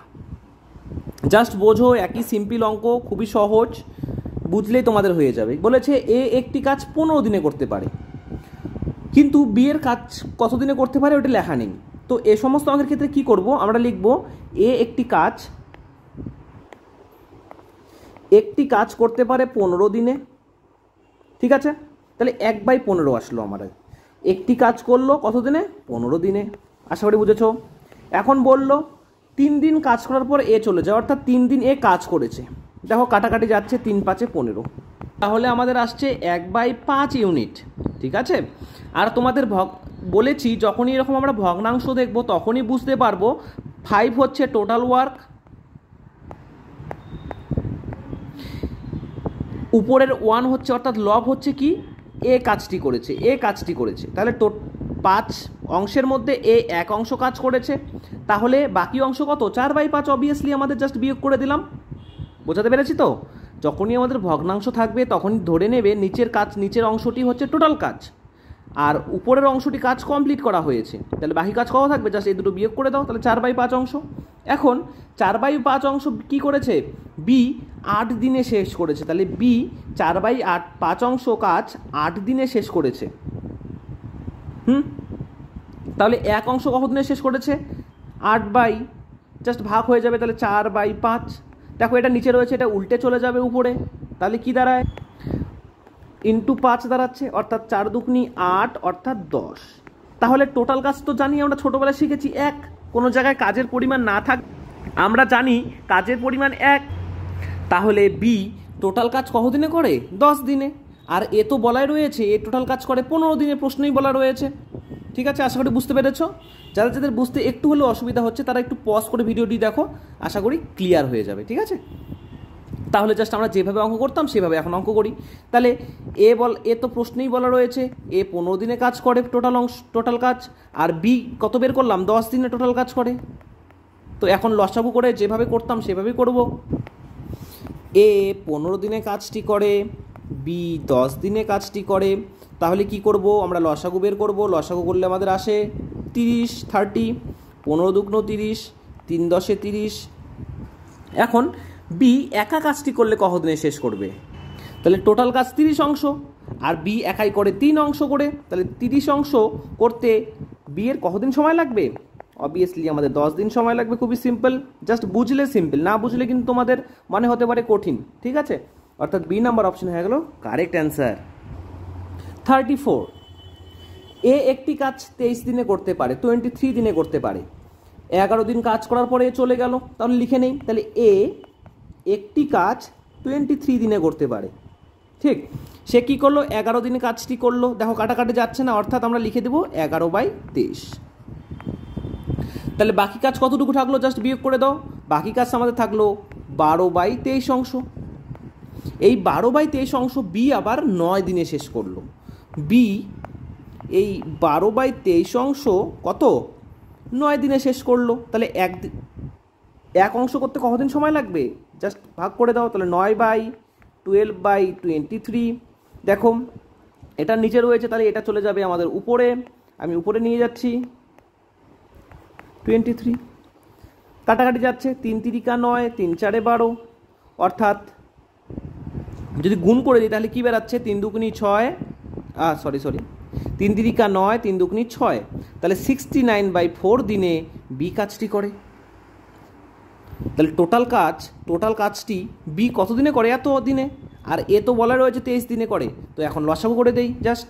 জাস্ট বোঝো, একই সিম্পল অঙ্ক, খুবই সহজ, বুঝলেই তোমাদের হয়ে যাবে। বলেছে এ একটি কাজ 15 দিনে করতে পারে, কিন্তু বি এর কাজ কত দিনে করতে পারে ওটা লেখা নেই। তো এ সমস্ত অঙ্কের ক্ষেত্রে কি করব? আমরা লিখব এ একটি কাজ করতে পারে 15 দিনে, ঠিক আছে। তাহলে 1/15 আসলো আমার, একটি কাজ করলো কত দিনে? 15 দিনে। আশা করি বুঝেছ। এখন বলল 3 দিন কাজ করার পর এ চলে যায়, অর্থাৎ 3 দিন এ কাজ করেছে। দেখো কাটাকাটি যাচ্ছে, 3 5 15, তাহলে আমাদের আসছে 1/5 ইউনিট, ঠিক আছে। আর তোমাদের বলেছি যখনই এরকম আমরা ভগ্নাংশ দেখব তখনই বুঝতে পারবো 5 হচ্ছে টোটাল ওয়ার্ক, উপরের 1 হচ্ছে, অর্থাৎ লব হচ্ছে কি? এ কাজটি করেছে, তাহলে 5 অংশের মধ্যে এ 1 অংশ কাজ করেছে, তাহলে বাকি অংশ কত? 4/5। অবভিয়াসলি আমাদের জাস্ট বিয়োগ করে দিলাম। বোঝাতে পেরেছি তো? যখনই আমাদের ভগ্নাংশ থাকবে তখনই ধরে নেবে নিচের অংশটি হচ্ছে টোটাল কাজ, আর উপরের অংশটি কাজ কমপ্লিট করা হয়েছে, তাহলে বাকি কাজ কত থাকবে? জাস্ট এই দুটো বিয়োগ করে দাও, তাহলে 4/5 অংশ। এখন 4/5 অংশ কি করেছে? বি 8 দিনে শেষ করেছে, তাহলে বি 4/5 অংশ কাজ 8 দিনে শেষ করেছে। তাহলে 1 অংশ কত দিনে শেষ করেছে? 8 জাস্ট ভাগ হয়ে যাবে, তাহলে 4/5। দেখো এটা নিচে রয়েছে, এটা উল্টে চলে যাবে উপরে, তাহলে কি দাঁড়ায়? ইন্টু 5 দাঁড়াচ্ছে, অর্থাৎ 4 দুগুনি 8, অর্থাৎ 10। তাহলে টোটাল কাজ তো জানি আমরা ছোটোবেলায় শিখেছি 1, কোনো জায়গায় কাজের পরিমাণ না থাক, আমরা জানি কাজের পরিমাণ 1। তাহলে বি টোটাল কাজ কত দিনে করে? 10 দিনে। আর এ তো বলাই রয়েছে এ টোটাল কাজ করে 15 দিনে, প্রশ্নই বলা রয়েছে। ঠিক আছে, আশা করি বুঝতে পেরেছ। যাদের বুঝতে একটু হলেও অসুবিধা হচ্ছে তারা একটু পজ করে ভিডিওটি দেখো, আশা করি ক্লিয়ার হয়ে যাবে। ঠিক আছে, তাহলে জাস্ট আমরা যেভাবে অঙ্ক করতাম সেভাবে এখন অঙ্ক করি। তাহলে এ তো প্রশ্নেই বলা রয়েছে এ 15 দিনে কাজ করে টোটাল কাজ, আর বি কত বের করলাম? 10 দিনে টোটাল কাজ করে। তো এখন লসাগু করে যেভাবে করতাম সেভাবেই করব। এ 15 দিনে কাজটি করে, বি 10 দিনে কাজটি করে, তাহলে কি করব? আমরা লসাগু বের করব। লসাগু করলে আমাদের আসে 30, 30, 15 দুগুণ 30, 3 10 30। এখন বি একা কাজটি করলে কত দিনে শেষ করবে? তাহলে টোটাল কাজ 30 অংশ, আর বি একাই করে 3 অংশ করে, তাহলে 30 অংশ করতে বি এর কতদিন সময় লাগবে? অবভিয়াসলি আমাদের 10 দিন সময় লাগবে। খুবই সিম্পল, জাস্ট বুঝলে সিম্পল, না বুঝলে কিন্তু তোমাদের মনে হতে পারে কঠিন। ঠিক আছে, অর্থাৎ বি নাম্বার অপশন হয়ে গেল কারেক্ট অ্যান্সার। 34। এ একটি কাজ 23 দিনে করতে পারে, 23 দিনে করতে পারে। 11 দিন কাজ করার পরে চলে গেল, তাহলে লিখে নেই। তাহলে এ একটি কাজ 23 দিনে করতে পারে। ঠিক, সে কী করলো? 11 দিনে কাজটি করলো। দেখো কাটাকাটি যাচ্ছে না, অর্থাৎ আমরা লিখে দেবো 11/23। তাহলে বাকি কাজ কতটুকু থাকলো? জাস্ট বিয়োগ করে দাও। বাকি কাজ আমাদের থাকলো 12/23 অংশ। এই 12/23 অংশ বি আবার 9 দিনে শেষ করলো। বি এই 12/23 অংশ কত? 9 দিনে শেষ করলো। তাহলে এক অংশ করতে কতদিন সময় লাগবে? জাস্ট ভাগ করে দাও। তাহলে 9/12/23। দেখো এটা নিচে রয়েছে, তাহলে এটা চলে যাবে আমাদের উপরে। আমি উপরে নিয়ে যাচ্ছি 23। কাটাকাটি যাচ্ছে, 3 তিরিকা 9, 3 চারে 12, অর্থাৎ যদি গুণ করে দিই তাহলে কী বেরাচ্ছে? 3 দুগুণী 6, সরি 3 তিরিকা 9, 3 দুগুণী 6, তাহলে 69/4 দিনে বি কাজটি করে। তাহলে টোটাল কাজটি বি কত দিনে করে? এত দিনে। আর এ তো বলা রয়েছে 23 দিনে করে, তো এখন লসাগু করে দেই জাস্ট।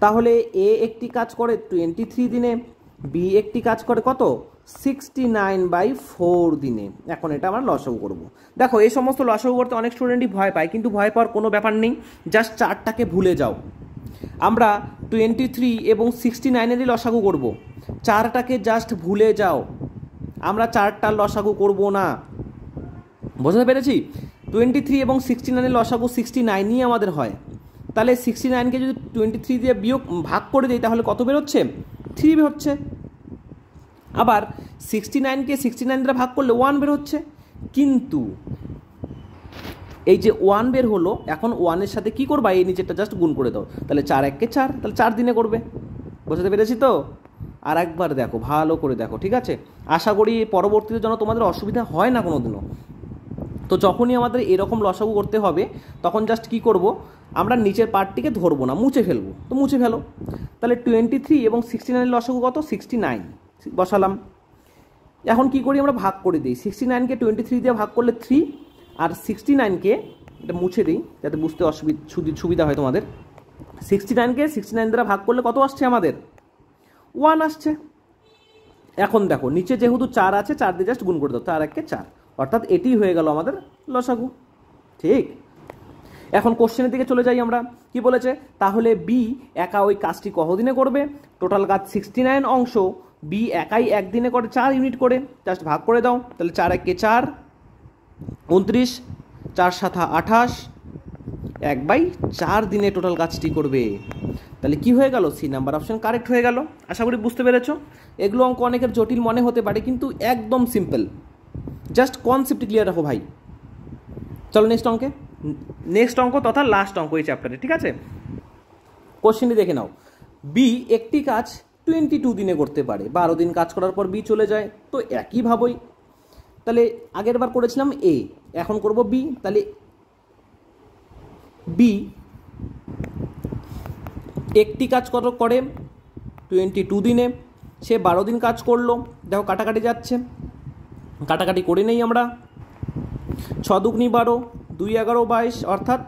তাহলে এ একটি কাজ করে 23 দিনে, বি একটি কাজ করে কত? 69/4 দিনে। এখন এটা আমরা লসাগু করব। দেখো এই সমস্ত লসাগু করতে অনেক স্টুডেন্টই ভয় পায়, কিন্তু ভয় পাওয়ার কোনো ব্যাপার নেই। জাস্ট চারটাকে ভুলে যাও। আমরা 23 এবং 69-এরই লসাগু করব। চারটাকে জাস্ট ভুলে যাও, আমরা চারটার লসাগু করব না। বুঝতে পেরেছি? 23 এবং 69-এর লসাগু 69ই আমাদের হয়। তাহলে 69কে যদি 23 দিয়ে ভাগ করে দিই তাহলে কত বেরোচ্ছে? 3 বেরোচ্ছে। আবার 69কে 69 দ্বারা ভাগ করলে 1 বের হচ্ছে। কিন্তু এই যে 1 বের হলো, এখন 1-এর সাথে কি করবা? এই নিচেরটা জাস্ট গুণ করে দাও। তাহলে 4 1 4, তাহলে 4 দিনে করবে। বুঝতে পেরেছি তো? আর একবার দেখো, ভালো করে দেখো, ঠিক আছে? আশা করি পরবর্তীতে যেন তোমাদের অসুবিধা হয় না কোনো দিনও। তো যখনই আমাদের এরকম লসাগু করতে হবে তখন জাস্ট কি করব? আমরা নিচের পার্টটিকে ধরবো না, মুছে ফেলবো। তো মুছে ফেলো। তাহলে 23 এবং 69-এর লসাগু কত? 69 বসালাম। এখন কি করি? আমরা ভাগ করে দিই। 69কে 23 দিয়ে ভাগ করলে 3, আর 69কে এটা মুছে দিই যাতে বুঝতে সুবিধা হয় তোমাদের। 69কে 69 দ্বারা ভাগ করলে কত আসছে আমাদের? 1 আসছে। এখন দেখো নিচে যেহেতু 4 আছে, 4 দিয়ে জাস্ট গুণ করে দাও। 4 1 4, অর্থাৎ এটি হয়ে গেল আমাদের লসাগু। ঠিক, এখন কোশ্চেনের দিকে চলে যাই আমরা। কি বলেছে? তাহলে বি একা ওই কাজটি কতদিনে করবে? টোটাল কাজ 69 অংশ, বি একাই একদিনে করে 4 ইউনিট করে। জাস্ট ভাগ করে দাও। তাহলে 4 1 4, 29, 4 7 28, 1/4 দিনে টোটাল কাজটি করবে। তাহলে কি হয়ে গেল? সি নাম্বার অপশন কারেক্ট হয়ে গেল। আশা করি বুঝতে পেরেছো। এগুলো অঙ্ক অনেকের জটিল মনে হতে পারে, কিন্তু একদম সিম্পল। জাস্ট কনসেপ্ট ক্লিয়ার রাখো ভাই। চলো নেক্সট অঙ্ক তথা লাস্ট অঙ্ক এই চ্যাপ্টারে। ঠিক আছে, কোশ্চেনটি দেখে নাও। বি একটি কাজ 22 দিনে করতে পারে। 12 দিন কাজ করার পর বি চলে যায়। তো একইভাবেই তাহলে আগের বার করেছিলাম এ, এখন করব বি। তাহলে বি একটি কাজ কত করে? 22 দিনে। সে 12 দিন কাজ করলো। দেখো কাটাকাটি যাচ্ছে, কাটাকাটি করে নেই আমরা। 6 দুগুণী 12, 2 11 22, অর্থাৎ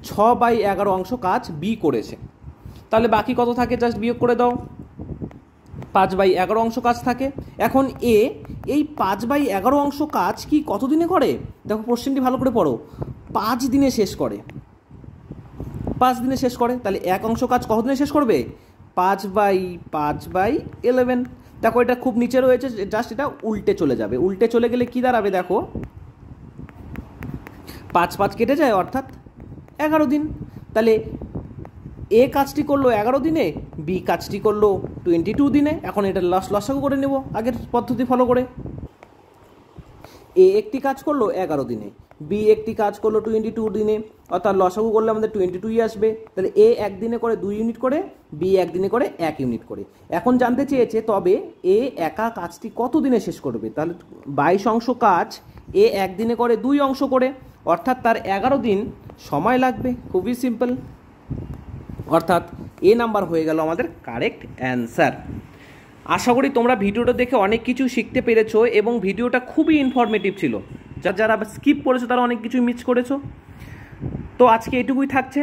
6/11 অংশ কাজ বি করেছে। তাহলে বাকি কত থাকে? জাস্ট বিয়োগ করে দাও। 5/11 অংশ কাজ থাকে। এখন এ এই 5/11 অংশ কাজ কি কত দিনে করে? দেখো কোশ্চেনটি ভালো করে পড়ো। 5 দিনে শেষ করে। 5 দিনে শেষ করে। তাহলে এক অংশ কাজ কত দিনে শেষ করবে? 5/5/11। দেখো এটা খুব নিচে রয়েছে, জাস্ট এটা উল্টে চলে যাবে। উল্টে চলে গেলে কি দাঁড়াবে? দেখো 5 5 কেটে যায়, অর্থাৎ 11 দিন। তাহলে এ কাজটি করলো 11 দিনে, বি কাজটি করলো 22 দিনে। এখন এটা লসাগু করে নেব আগের পদ্ধতি ফলো করে। এ একটি কাজ করলো 11 দিনে, বি একটি কাজ করলো 22 দিনে, অর্থাৎ লসাগু করলে আমাদের 22ই আসবে। তাহলে এ একদিনে করে 2 ইউনিট করে, বি একদিনে করে 1 ইউনিট করে। এখন জানতে চেয়েছে তবে এ একা কাজটি কত দিনে শেষ করবে? তাহলে 22 অংশ কাজ এ একদিনে করে 2 অংশ করে, অর্থাৎ তার 11 দিন সময় লাগবে। খুবই সিম্পল, অর্থাৎ এ নাম্বার হয়ে গেল আমাদের কারেক্ট অ্যান্সার। আশা করি তোমরা ভিডিওটা দেখে অনেক কিছু শিখতে পেরেছো এবং ভিডিওটা খুবই ইনফরমেটিভ ছিল। যারা স্কিপ করেছো তারা অনেক কিছু মিস করেছো। তো আজকে এটুকুই থাকছে।